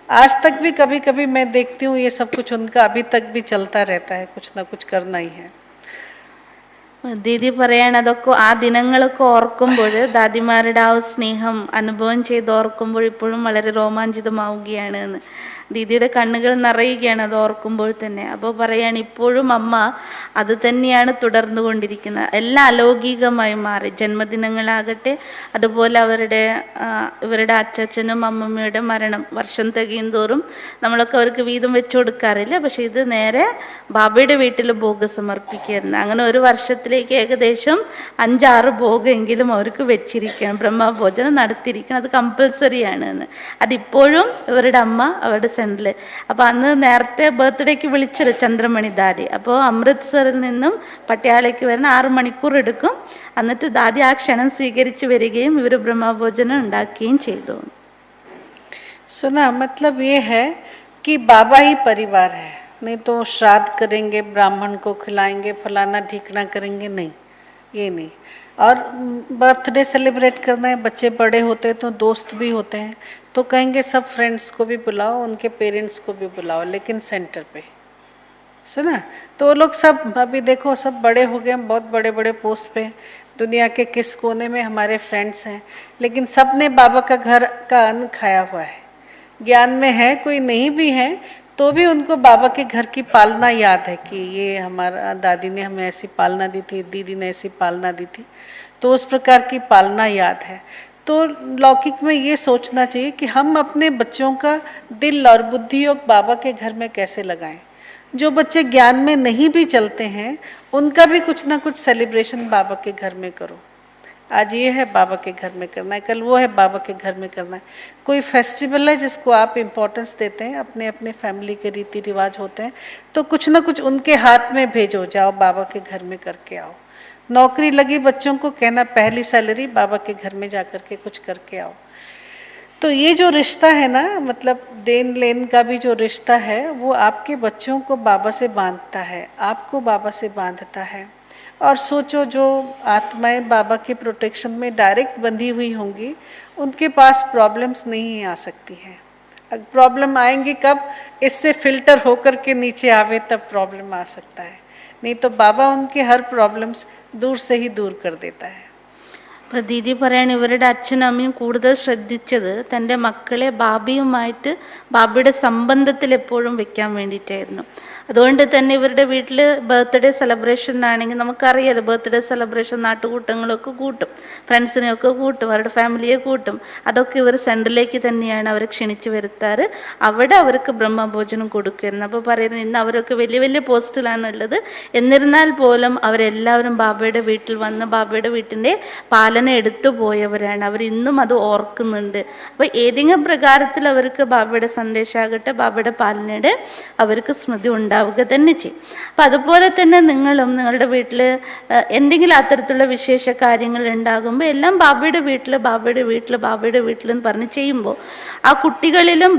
आज तक भी कभी कभी मैं देखती हूँ ये सब कुछ उनका अभी तक भी चलता रहता है, कुछ ना कुछ करना ही है। ദീദി പറയാണ്, അതൊക്കെ ആ ദിനങ്ങളൊക്കെ ഓർക്കുമ്പോൾ ദാദിമാരുടെ ആ സ്നേഹം അനുഭവം ചെയ്ത് ഓർക്കുമ്പോൾ ഇപ്പോഴും വളരെ രോമാഞ്ചിതമാവുകയാണ് എന്ന്. ദീദിയുടെ കണ്ണുകൾ നിറയുകയാണ് അത് ഓർക്കുമ്പോൾ തന്നെ. അപ്പോൾ പറയാണ് ഇപ്പോഴും അമ്മ അത് തന്നെയാണ് തുടർന്നുകൊണ്ടിരിക്കുന്നത്. എല്ലാം അലൗകികമായി മാറി. ജന്മദിനങ്ങളാകട്ടെ, അതുപോലെ ഇവരുടെ അച്ഛനും അമ്മമ്മയുടെ മരണം വർഷം തികയും തോറും നമ്മളൊക്കെ അവർക്ക് വീതം വെച്ചു കൊടുക്കാറില്ല. പക്ഷെ ഇത് നേരെ ബാബയുടെ വീട്ടിൽ ഭോഗ് സമർപ്പിക്കുകയായിരുന്നു. അങ്ങനെ ഒരു വർഷത്തിലേക്ക് ഏകദേശം 5-6 ഭോഗമെങ്കിലും അവർക്ക് വെച്ചിരിക്കണം, ബ്രഹ്മഭോജനം നടത്തിയിരിക്കണം. അത് കമ്പൽസറിയാണ് എന്ന്. അതിപ്പോഴും ഇവരുടെ അമ്മ അവരുടെ സെൻറ്ററിൽ. അപ്പോൾ അന്ന് നേരത്തെ ബർത്ത്ഡേക്ക് വിളിച്ചൊരു ചന്ദ്രമണി ദാദി. അപ്പോൾ അമൃത്സറിൽ നിന്നും പട്യാലയ്ക്ക് വരുന്ന 6 മണിക്കൂർ എടുക്കും. എന്നിട്ട് ദാദി ആ ക്ഷണം സ്വീകരിച്ച് വരികയും ഇവർ ബ്രഹ്മഭോജനം ഉണ്ടാക്കുകയും ചെയ്തു. सुना, मतलब ये है कि बाबा ही परिवार है, नहीं तो श्राद्ध करेंगे, ब्राह्मण को खिलाएंगे, फलाना ढिकना करेंगे, नहीं, ये नहीं। और बर्थडे सेलिब्रेट करना है, बच्चे बड़े होते हैं तो दोस्त भी होते हैं, तो कहेंगे सब फ्रेंड्स को भी बुलाओ, उनके पेरेंट्स को भी बुलाओ, लेकिन सेंटर पे। सुना, तो वो लोग सब अभी देखो सब बड़े हो गए, बहुत बड़े बड़े पोस्ट पे, दुनिया के किस कोने में हमारे फ्रेंड्स हैं, लेकिन सब ने बाबा का घर का अन्न खाया हुआ है। ज्ञान में है, कोई नहीं भी है तो भी उनको बाबा के घर की पालना याद है कि ये हमारा दादी ने हमें ऐसी पालना दी थी, दीदी ने ऐसी पालना दी थी, तो उस प्रकार की पालना याद है। तो लौकिक में ये सोचना चाहिए कि हम अपने बच्चों का दिल और बुद्धि योग बाबा के घर में कैसे लगाएं। जो बच्चे ज्ञान में नहीं भी चलते हैं उनका भी कुछ ना कुछ सेलिब्रेशन बाबा के घर में करो। आज ये है बाबा के घर में करना है, कल वो है बाबा के घर में करना है। कोई फेस्टिवल है जिसको आप इम्पोर्टेंस देते हैं, अपने अपने फैमिली के रीति रिवाज होते हैं, तो कुछ ना कुछ उनके हाथ में भेजो, जाओ बाबा के घर में करके आओ। नौकरी लगी बच्चों को कहना पहली सैलरी बाबा के घर में जा कर के कुछ करके आओ। तो ये जो रिश्ता है ना, मतलब देन लेन का भी जो रिश्ता है वो आपके बच्चों को बाबा से बांधता है, आपको बाबा से बांधता है। और सोचो जो आत्माएं बाबा के प्रोटेक्शन में डायरेक्ट बंधी हुई होंगी उनके पास प्रॉब्लम्स नहीं आ सकती हैं। प्रॉब्लम आएंगी कब, इससे फिल्टर होकर के नीचे आवे तब प्रॉब्लम आ सकता है, नहीं तो बाबा उनके हर प्रॉब्लम्स दूर से ही दूर कर देता है। അപ്പോൾ ദീദി പറയാണ് ഇവരുടെ അച്ഛനും അമ്മയും കൂടുതൽ ശ്രദ്ധിച്ചത് തൻ്റെ മക്കളെ ബാബയുമായിട്ട് ബാബയുടെ സംബന്ധത്തിൽ എപ്പോഴും വെക്കാൻ വേണ്ടിയിട്ടായിരുന്നു. അതുകൊണ്ട് തന്നെ ഇവരുടെ വീട്ടിൽ ബർത്ത്ഡേ സെലിബ്രേഷൻ ആണെങ്കിൽ നമുക്കറിയാലോ, ബർത്ത്ഡേ സെലിബ്രേഷൻ നാട്ടുകൂട്ടങ്ങളൊക്കെ കൂട്ടും, ഫ്രണ്ട്സിനെയൊക്കെ കൂട്ടും, അവരുടെ ഫാമിലിയെ കൂട്ടും. അതൊക്കെ ഇവർ സെൻറ്ററിലേക്ക് തന്നെയാണ് അവരെ ക്ഷണിച്ച് വരുത്താറ്. അവിടെ അവർക്ക് ബ്രഹ്മഭോജനം കൊടുക്കുമായിരുന്നു. അപ്പോൾ പറയുന്നത് ഇന്ന് അവരൊക്കെ വലിയ വലിയ പോസ്റ്റിലാണുള്ളത്, എന്നിരുന്നാൽ പോലും അവരെല്ലാവരും ബാബയുടെ വീട്ടിൽ വന്ന് ബാബയുടെ വീട്ടിൻ്റെ പാലന എടുത്തു പോയവരാണ്. അവർ ഇന്നും അത് ഓർക്കുന്നുണ്ട്. അപ്പോൾ ഏതെങ്കിലും പ്രകാരത്തിൽ അവർക്ക് ബാബയുടെ സന്ദേശമാകട്ടെ, ബാബയുടെ പാലനയുടെ അവർക്ക് സ്മൃതി ഉണ്ടാവുക തന്നെ ചെയ്യും. അപ്പം അതുപോലെ തന്നെ നിങ്ങളും നിങ്ങളുടെ വീട്ടിൽ എന്തെങ്കിലും അത്തരത്തിലുള്ള വിശേഷ കാര്യങ്ങൾ ഉണ്ടാകുമ്പോൾ എല്ലാം ബാബയുടെ വീട്ടിൽ ബാബയുടെ വീട്ടിൽ ബാബയുടെ വീട്ടിൽ എന്ന് പറഞ്ഞ് ചെയ്യുമ്പോൾ ആ കുട്ടികളിലും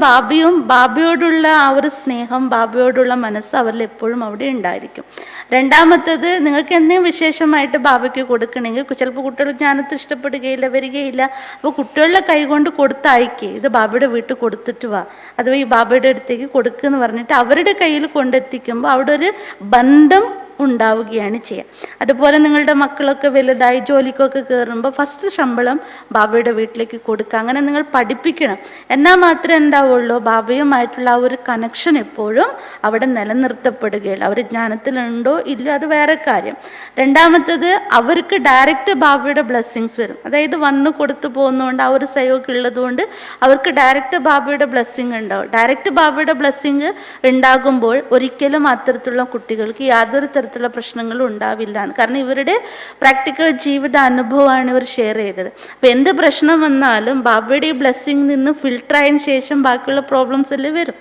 ബാബയോടുള്ള ആ ഒരു സ്നേഹം, ബാബയോടുള്ള മനസ്സ് അവരിൽ എപ്പോഴും അവിടെ ഉണ്ടായിരിക്കും. രണ്ടാമത്തത്, നിങ്ങൾക്ക് എന്തെങ്കിലും വിശേഷമായിട്ട് ബാബയ്ക്ക് കൊടുക്കണമെങ്കിൽ ചിലപ്പോൾ കുട്ടികൾ ജ്ഞാനത്തിൽ ഇഷ്ടപ്പെടുകയില്ല, വരികയില്ല. അപ്പോൾ കുട്ടികളുടെ കൈ കൊണ്ട് കൊടുത്തയക്കുക, ഇത് ബാബയുടെ വീട്ടിൽ കൊടുത്തിട്ട് വാ, അഥവാ ഈ ബാബയുടെ അടുത്തേക്ക് കൊടുക്കുമെന്ന് പറഞ്ഞിട്ട് അവരുടെ കയ്യിൽ കൊണ്ടെത്തിക്കുമ്പോൾ അവിടെ ഒരു ബന്ധം ഉണ്ടാവുകയാണ് ചെയ്യുക. അതുപോലെ നിങ്ങളുടെ മക്കളൊക്കെ വലുതായി ജോലിക്കൊക്കെ കയറുമ്പോൾ ഫസ്റ്റ് ശമ്പളം ബാബയുടെ വീട്ടിലേക്ക് കൊടുക്കുക. അങ്ങനെ നിങ്ങൾ പഠിപ്പിക്കണം. എന്നാൽ മാത്രമേ ഉണ്ടാവുള്ളൂ ബാബയുമായിട്ടുള്ള ആ ഒരു കണക്ഷൻ എപ്പോഴും അവിടെ നിലനിർത്തപ്പെടുകയുള്ളൂ. അവർ ജ്ഞാനത്തിലുണ്ടോ ഇല്ലയോ അത് വേറെ കാര്യം. രണ്ടാമത്തത്, അവർക്ക് ഡയറക്റ്റ് ബാബയുടെ ബ്ലെസ്സിങ്സ് വരും. അതായത് വന്ന് കൊടുത്തു പോകുന്നതുകൊണ്ട് ആ ഒരു സഹയോഗം ഉള്ളതുകൊണ്ട് അവർക്ക് ഡയറക്റ്റ് ബാബയുടെ ബ്ലെസ്സിങ് ഉണ്ടാവും. ഡയറക്റ്റ് ബാബയുടെ ബ്ലെസ്സിങ് ഉണ്ടാകുമ്പോൾ ഒരിക്കലും അത്തരത്തിലുള്ള കുട്ടികൾക്ക് യാതൊരു തരത്തിലുള്ള പ്രശ്നങ്ങളും ഉണ്ടാവില്ല. കാരണം ഇവരുടെ പ്രാക്ടിക്കൽ ജീവിത അനുഭവമാണ് ഇവർ ഷെയർ ചെയ്തത്. അപ്പം എന്ത് പ്രശ്നം വന്നാലും ബാബയുടെ ഈ ബ്ലെസ്സിങ് നിന്ന് ഫിൽട്ടർ ആയതിനു ശേഷം ബാക്കിയുള്ള പ്രോബ്ലംസ് എല്ലാം വരും.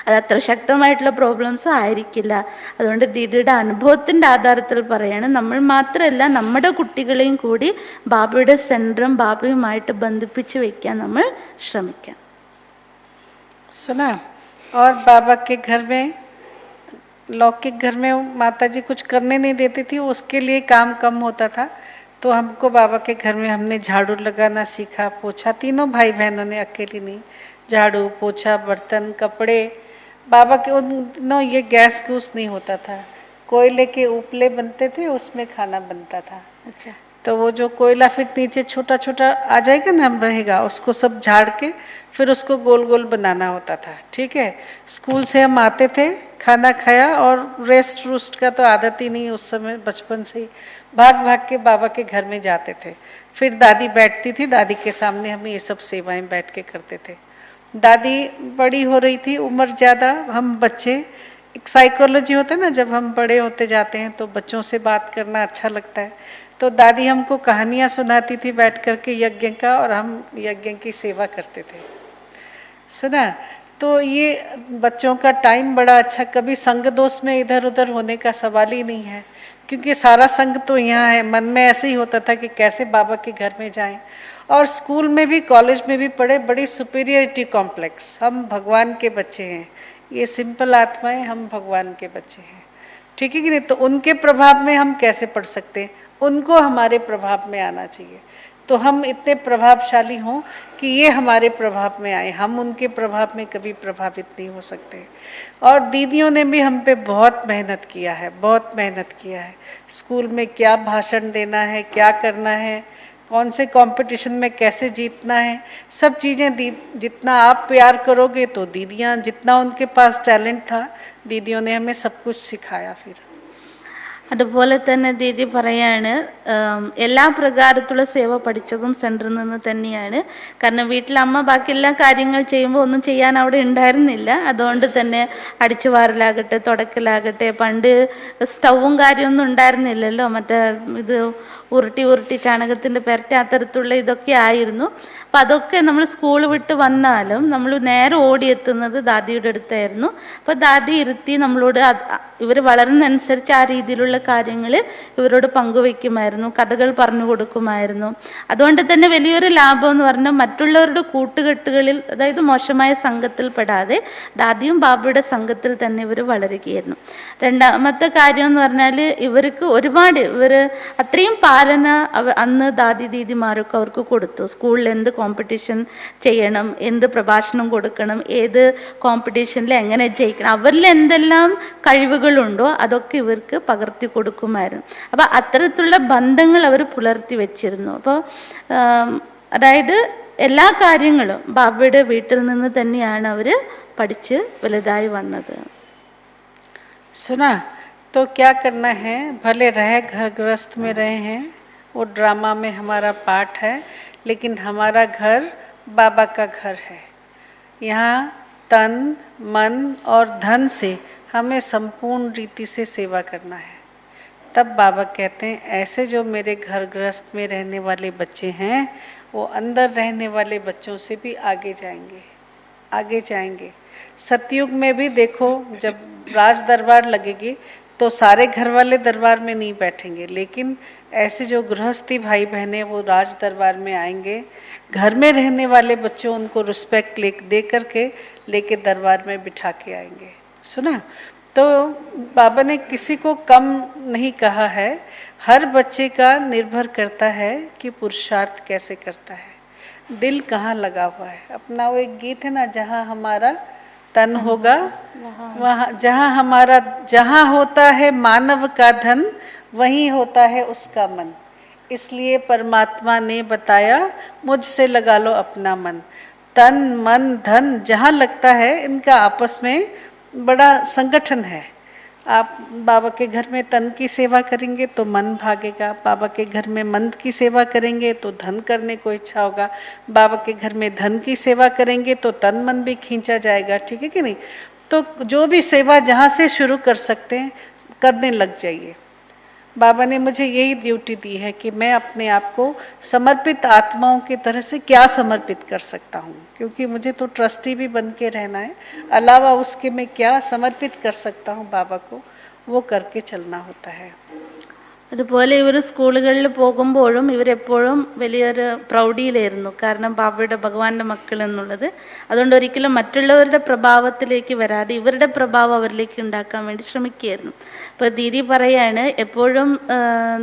അത് അത്ര ശക്തമായിട്ടുള്ള പ്രോബ്ലംസ് ആയിരിക്കില്ല. അതുകൊണ്ട് ദീദിയുടെ അനുഭവത്തിൻ്റെ ആധാരത്തിൽ പറയാണ്, നമ്മൾ മാത്രമല്ല നമ്മുടെ കുട്ടികളെയും കൂടി ബാബയുടെ സെൻറ്ററും ബാബയുമായിട്ട് ബന്ധിപ്പിച്ച് വയ്ക്കാൻ നമ്മൾ ശ്രമിക്കാം. सुना, और बाबा के घर में, लौकिक घर में माता जी कुछ करने नहीं देती थी, उसके लिए काम कम होता था, तो हमको बाबा के घर में हमने झाड़ू लगाना सीखा, पोछा, तीनों भाई बहनों ने, अकेली नहीं, झाड़ू पोछा, बर्तन, कपड़े। बाबा के उन दिनों ये गैस गूस नहीं होता था, कोयले के उपले बनते थे, उसमें खाना बनता था। अच्छा, तो वो जो कोयला फिर नीचे छोटा छोटा आ जाएगा ना, हम रहेगा, उसको सब झाड़ के फिर उसको गोल गोल बनाना होता था। ठीक है, स्कूल से हम आते थे, खाना खाया और रेस्ट रूस्ट का तो आदत ही नहीं उस समय, बचपन से ही भाग भाग के बाबा के घर में जाते थे। फिर दादी बैठती थी, दादी के सामने हम ये सब सेवाएं बैठ के करते थे। दादी बड़ी हो रही थी, उम्र ज़्यादा, हम बच्चे, एक साइकोलॉजी होता है ना, जब हम बड़े होते जाते हैं तो बच्चों से बात करना अच्छा लगता है। तो दादी हमको कहानियाँ सुनाती थी बैठ करके यज्ञ का, और हम यज्ञ की सेवा करते थे। सुना, तो ये बच्चों का टाइम बड़ा अच्छा, कभी संग दोष में इधर उधर होने का सवाल ही नहीं है, क्योंकि सारा संग तो यहाँ है। मन में ऐसे ही होता था कि कैसे बाबा के घर में जाएं। और स्कूल में भी, कॉलेज में भी पढ़े, बड़ी सुपीरियरिटी कॉम्प्लेक्स, हम भगवान के बच्चे हैं, ये सिंपल आत्माएं, हम भगवान के बच्चे हैं। ठीक है कि नहीं? तो उनके प्रभाव में हम कैसे पढ़ सकते हैं, उनको हमारे प्रभाव में आना चाहिए। तो हम इतने प्रभावशाली हों कि ये हमारे प्रभाव में आए, हम उनके प्रभाव में कभी प्रभावित नहीं हो सकते। और दीदियों ने भी हम पे बहुत मेहनत किया है, बहुत मेहनत किया है। स्कूल में क्या भाषण देना है, क्या करना है, कौन से कंपटीशन में कैसे जीतना है, सब चीज़ें जितना आप प्यार करोगे तो दीदियाँ, जितना उनके पास टैलेंट था, दीदियों ने हमें सब कुछ सिखाया। फिर അതുപോലെ തന്നെ ദീദി പറയാണ്, എല്ലാ പ്രകാരത്തിലുള്ള സേവ പഠിച്ചതും സെൻറ്ററിൽ നിന്ന് തന്നെയാണ്. കാരണം വീട്ടിലമ്മ ബാക്കി എല്ലാ കാര്യങ്ങൾ ചെയ്യുമ്പോൾ ഒന്നും ചെയ്യാൻ അവിടെ ഉണ്ടായിരുന്നില്ല. അതുകൊണ്ട് തന്നെ അടിച്ചു വാരലാകട്ടെ, തുടക്കലാകട്ടെ, പണ്ട് സ്റ്റൗവും കാര്യമൊന്നും ഉണ്ടായിരുന്നില്ലല്ലോ, മറ്റേ ഇത് ഉരുട്ടി ചാണകത്തിൻ്റെ പെരട്ടി അത്തരത്തിലുള്ള ഇതൊക്കെ ആയിരുന്നു. അപ്പം അതൊക്കെ നമ്മൾ സ്കൂൾ വിട്ട് വന്നാലും നമ്മൾ നേരെ ഓടിയെത്തുന്നത് ദാദിയുടെ അടുത്തായിരുന്നു. അപ്പോൾ ദാദി ഇരുത്തി നമ്മളോട് ഇവർ വളരുന്നതനുസരിച്ച് ആ രീതിയിലുള്ള കാര്യങ്ങൾ ഇവരോട് പങ്കുവയ്ക്കുമായിരുന്നു, കഥകൾ പറഞ്ഞു കൊടുക്കുമായിരുന്നു. അതുകൊണ്ട് തന്നെ വലിയൊരു ലാഭം എന്ന് പറഞ്ഞാൽ മറ്റുള്ളവരുടെ കൂട്ടുകെട്ടുകളിൽ, അതായത് മോശമായ സംഘത്തിൽ പെടാതെ ദാദിയും ബാബയുടെ സംഘത്തിൽ തന്നെ ഇവർ വളരുകയായിരുന്നു. രണ്ടാമത്തെ കാര്യം എന്ന് പറഞ്ഞാൽ ഇവർക്ക് ഒരുപാട്, ഇവർ അത്രയും പാലന അന്ന് ദാദി ദീദിമാരൊക്കെ അവർക്ക് കൊടുത്തു. സ്കൂളിൽ എന്ത് കോമ്പറ്റീഷൻ ചെയ്യണം, എന്ത് പ്രഭാഷണം കൊടുക്കണം, ഏത് കോമ്പറ്റീഷനിൽ എങ്ങനെ ജയിക്കണം, അവരിൽ എന്തെല്ലാം കഴിവുകളുണ്ടോ അതൊക്കെ ഇവർക്ക് പകർത്തി കൊടുക്കുമായിരുന്നു. അപ്പോൾ അത്തരത്തിലുള്ള ബന്ധങ്ങൾ അവർ പുലർത്തി വെച്ചിരുന്നു. അപ്പോൾ അതായത് എല്ലാ കാര്യങ്ങളും ബാബയുടെ വീട്ടിൽ നിന്ന് തന്നെയാണ് അവർ പഠിച്ച് വലുതായി വന്നത്. सुना, तो क्या करना है, भले रहे घर गृहस्थ में रहे हैं, वो ड्रामा में हमारा पार्ट है, लेकिन हमारा घर बाबा का घर है। यहाँ तन मन और धन से हमें संपूर्ण रीति से सेवा करना है। तब बाबा कहते हैं, ऐसे जो मेरे घर गृहस्थ में रहने वाले बच्चे हैं, वो अंदर रहने वाले बच्चों से भी आगे जाएंगे, आगे जाएंगे। सतयुग में भी देखो, जब राज दरबार लगेगी तो सारे घर वाले दरबार में नहीं बैठेंगे, लेकिन ऐसे जो गृहस्थी भाई बहने वो राज दरबार में आएंगे। घर में रहने वाले बच्चों, उनको रिस्पेक्ट दे करके लेके दरबार में बिठा के आएंगे। सुना, तो बाबा ने किसी को कम नहीं कहा है, हर बच्चे का निर्भर करता है कि पुरुषार्थ कैसे करता है, दिल कहाँ लगा हुआ है। अपना वो एक गीत है ना, जहाँ हमारा तन होगा वहाँ, जहाँ होता है मानव का धन, वहीं होता है उसका मन। इसलिए परमात्मा ने बताया, मुझसे लगा लो अपना मन। तन मन धन जहाँ लगता है, इनका आपस में बड़ा संगठन है। आप बाबा के घर में तन की सेवा करेंगे तो मन भागेगा, बाबा के घर में मन की सेवा करेंगे तो धन करने को इच्छा होगा, बाबा के घर में धन की सेवा करेंगे तो तन मन भी खींचा जाएगा। ठीक है कि नहीं? तो जो भी सेवा जहाँ से शुरू कर सकते हैं, करने लग जाइए। बाबा ने मुझे यही ड्यूटी दी है कि मैं अपने आप को समर्पित आत्माओं की तरह से क्या समर्पित कर सकता हूँ, क्योंकि मुझे तो ट्रस्टी भी बन के रहना है। अलावा उसके मैं क्या समर्पित कर सकता हूँ बाबा को, वो करके चलना होता है। അതുപോലെ ഇവർ സ്കൂളുകളിൽ പോകുമ്പോഴും ഇവരെപ്പോഴും വലിയൊരു പ്രൗഢിയിലായിരുന്നു. കാരണം ബാബയുടെ ഭഗവാന്റെ മക്കൾ എന്നുള്ളത്. അതുകൊണ്ട് ഒരിക്കലും മറ്റുള്ളവരുടെ പ്രഭാവത്തിലേക്ക് വരാതെ ഇവരുടെ പ്രഭാവം അവരിലേക്ക് ഉണ്ടാക്കാൻ വേണ്ടി ശ്രമിക്കുകയായിരുന്നു. അപ്പോൾ ദീദി പറയാണ്, എപ്പോഴും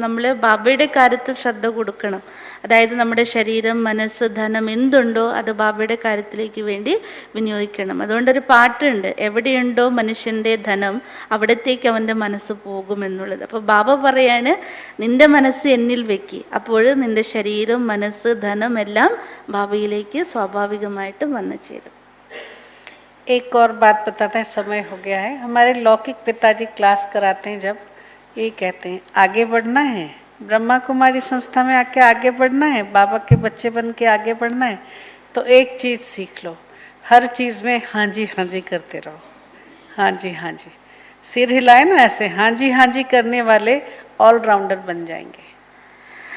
നമ്മൾ ബാബയുടെ കാര്യത്തിൽ ശ്രദ്ധ കൊടുക്കണം. അതായത് നമ്മുടെ ശരീരം, മനസ്സ്, ധനം എന്തുണ്ടോ അത് ബാബയുടെ കാര്യത്തിലേക്ക് വേണ്ടി വിനിയോഗിക്കണം. അതുകൊണ്ടൊരു പാട്ടുണ്ട്, എവിടെയുണ്ടോ മനുഷ്യൻ്റെ ധനം അവിടത്തേക്ക് അവൻ്റെ മനസ്സ് പോകുമെന്നുള്ളത്. അപ്പോൾ ബാബ പറയാണ്, നിൻ്റെ മനസ്സ് എന്നിൽ വെക്കി, അപ്പോൾ നിൻ്റെ ശരീരം, മനസ്സ്, ധനം എല്ലാം ബാബയിലേക്ക് സ്വാഭാവികമായിട്ടും വന്നു ചേരും. एक और बात बताते हैं, समय हो गया है. हमारे लौकिक पिताजी क्लास कराते हैं जब, ये कहते हैं आगे बढ़ना है, ब्रह्मा कुमारी संस्था में आके आगे बढ़ना है, बाबा के बच्चे बन के आगे बढ़ना है, तो एक चीज़ सीख लो, हर चीज़ में हाँ जी करते रहो. हाँ जी सिर हिलाए ना ऐसे, हाँ जी करने वाले ऑलराउंडर बन जाएंगे.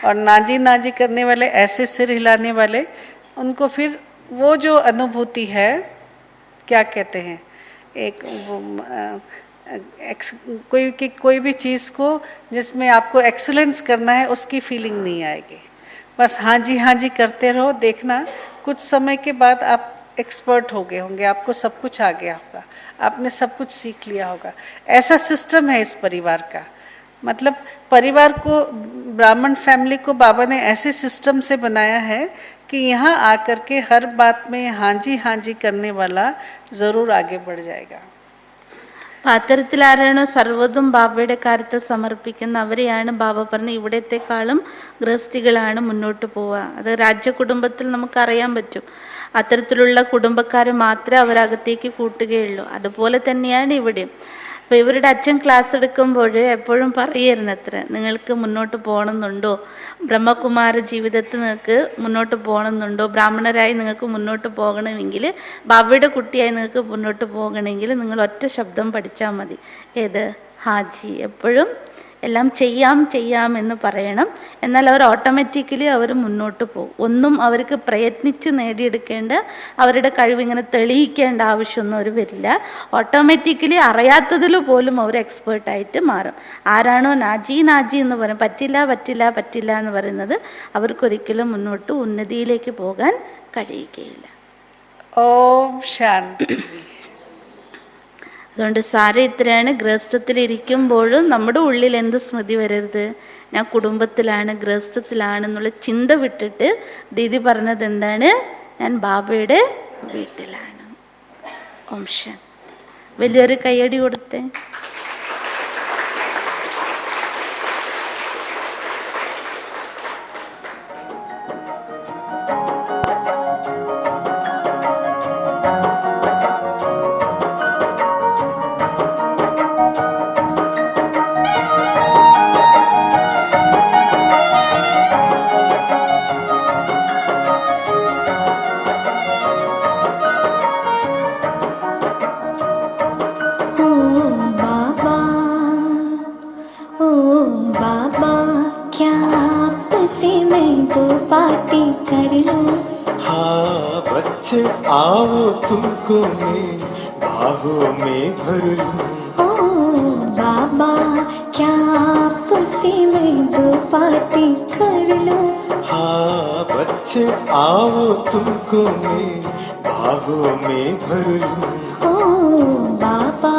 और ना जी करने वाले, ऐसे सिर हिलाने वाले, उनको फिर वो जो अनुभूति है, क्या कहते हैं, एक वो कोई भी चीज़ को जिसमें आपको एक्सीलेंस करना है उसकी फीलिंग नहीं आएगी. बस हाँ जी करते रहो. देखना कुछ समय के बाद आप एक्सपर्ट हो गए होंगे, आपको सब कुछ आ गया होगा, आपने सब कुछ सीख लिया होगा. ऐसा सिस्टम है इस परिवार का. मतलब परिवार को, ब्राह्मण फैमिली को बाबा ने ऐसे सिस्टम से बनाया है कि यहाँ आकर के हर बात में हाँ जी करने वाला ज़रूर आगे बढ़ जाएगा. അത്തരത്തിലാരാണോ സർവ്വതും ബാബയുടെ കാര്യത്തെ സമർപ്പിക്കുന്ന അവരെയാണ് ബാബ പറഞ്ഞ ഇവിടത്തെക്കാളും ഗൃഹസ്ഥികളാണ് മുന്നോട്ട് പോവുക. അത് രാജ്യകുടുംബത്തിൽ നമുക്കറിയാൻ പറ്റും. അത്തരത്തിലുള്ള കുടുംബക്കാരെ മാത്രമേ അവരകത്തേക്ക് കൂട്ടുകയുള്ളൂ. അതുപോലെ തന്നെയാണ് ഇവിടെയും. അപ്പോൾ ഇവരുടെ അച്ഛൻ ക്ലാസ് എടുക്കുമ്പോൾ എപ്പോഴും പറയുമായിരുന്നു അത്ര, നിങ്ങൾക്ക് മുന്നോട്ട് പോകണമെന്നുണ്ടോ, ബ്രഹ്മകുമാര ജീവിതത്തിൽ നിങ്ങൾക്ക് മുന്നോട്ട് പോകണമെന്നുണ്ടോ, ബ്രാഹ്മണരായി നിങ്ങൾക്ക് മുന്നോട്ട് പോകണമെങ്കിൽ, ബാബയുടെ കുട്ടിയായി നിങ്ങൾക്ക് മുന്നോട്ട് പോകണമെങ്കിൽ നിങ്ങൾ ഒറ്റ ശബ്ദം പഠിച്ചാൽ മതി. ഏത്? ഹാജി. എപ്പോഴും എല്ലാം ചെയ്യാം എന്ന് പറയണം. എന്നാൽ അവർ ഓട്ടോമാറ്റിക്കലി അവർ മുന്നോട്ട് പോകും. ഒന്നും അവർക്ക് പ്രയത്നിച്ച് നേടിയെടുക്കേണ്ട, അവരുടെ കഴിവിങ്ങനെ തെളിയിക്കേണ്ട ആവശ്യമൊന്നും അവർ വരില്ല. ഓട്ടോമാറ്റിക്കലി അറിയാത്തതിൽ പോലും അവർ എക്സ്പേർട്ടായിട്ട് മാറും. ആരാണോ നാജി എന്ന് പറയും, പറ്റില്ല എന്ന് പറയുന്നത്, അവർക്കൊരിക്കലും മുന്നോട്ട് ഉന്നതിയിലേക്ക് പോകാൻ കഴിയുകയില്ല. ഓം ശാന്തി. അതുകൊണ്ട് സാരം ഇത്രയാണ്, ഗൃഹസ്ഥത്തിലിരിക്കുമ്പോഴും നമ്മുടെ ഉള്ളിൽ എന്ത് സ്മൃതി വരരുത്, ഞാൻ കുടുംബത്തിലാണ്, ഗൃഹസ്ഥത്തിലാണെന്നുള്ള ചിന്ത വിട്ടിട്ട് ദീദി പറഞ്ഞത് എന്താണ്, ഞാൻ ബാബയുടെ വീട്ടിലാണ്. ഓം ശാന്തി. വലിയൊരു കയ്യടി കൊടുത്തേ. आओ तुमको मैं बाहों में भर लूं. ओ बाबा क्या आपसे मैं दो बातें कर लूं. हाँ बच्चे आओ तुमको मैं बाहों में भर लूं. ओ बाबा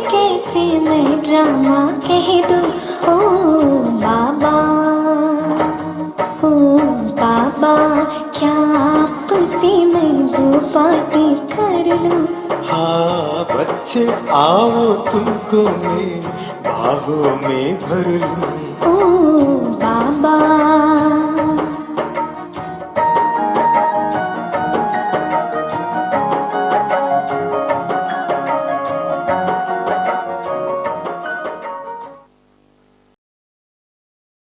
कैसे मैं ड्रामा कह दूं. ओ बाबा क्या आपसे मैं दो बातें कर लूं. हाँ बच्चे आओ तुमको मैं बाहों में भर लूं. ओ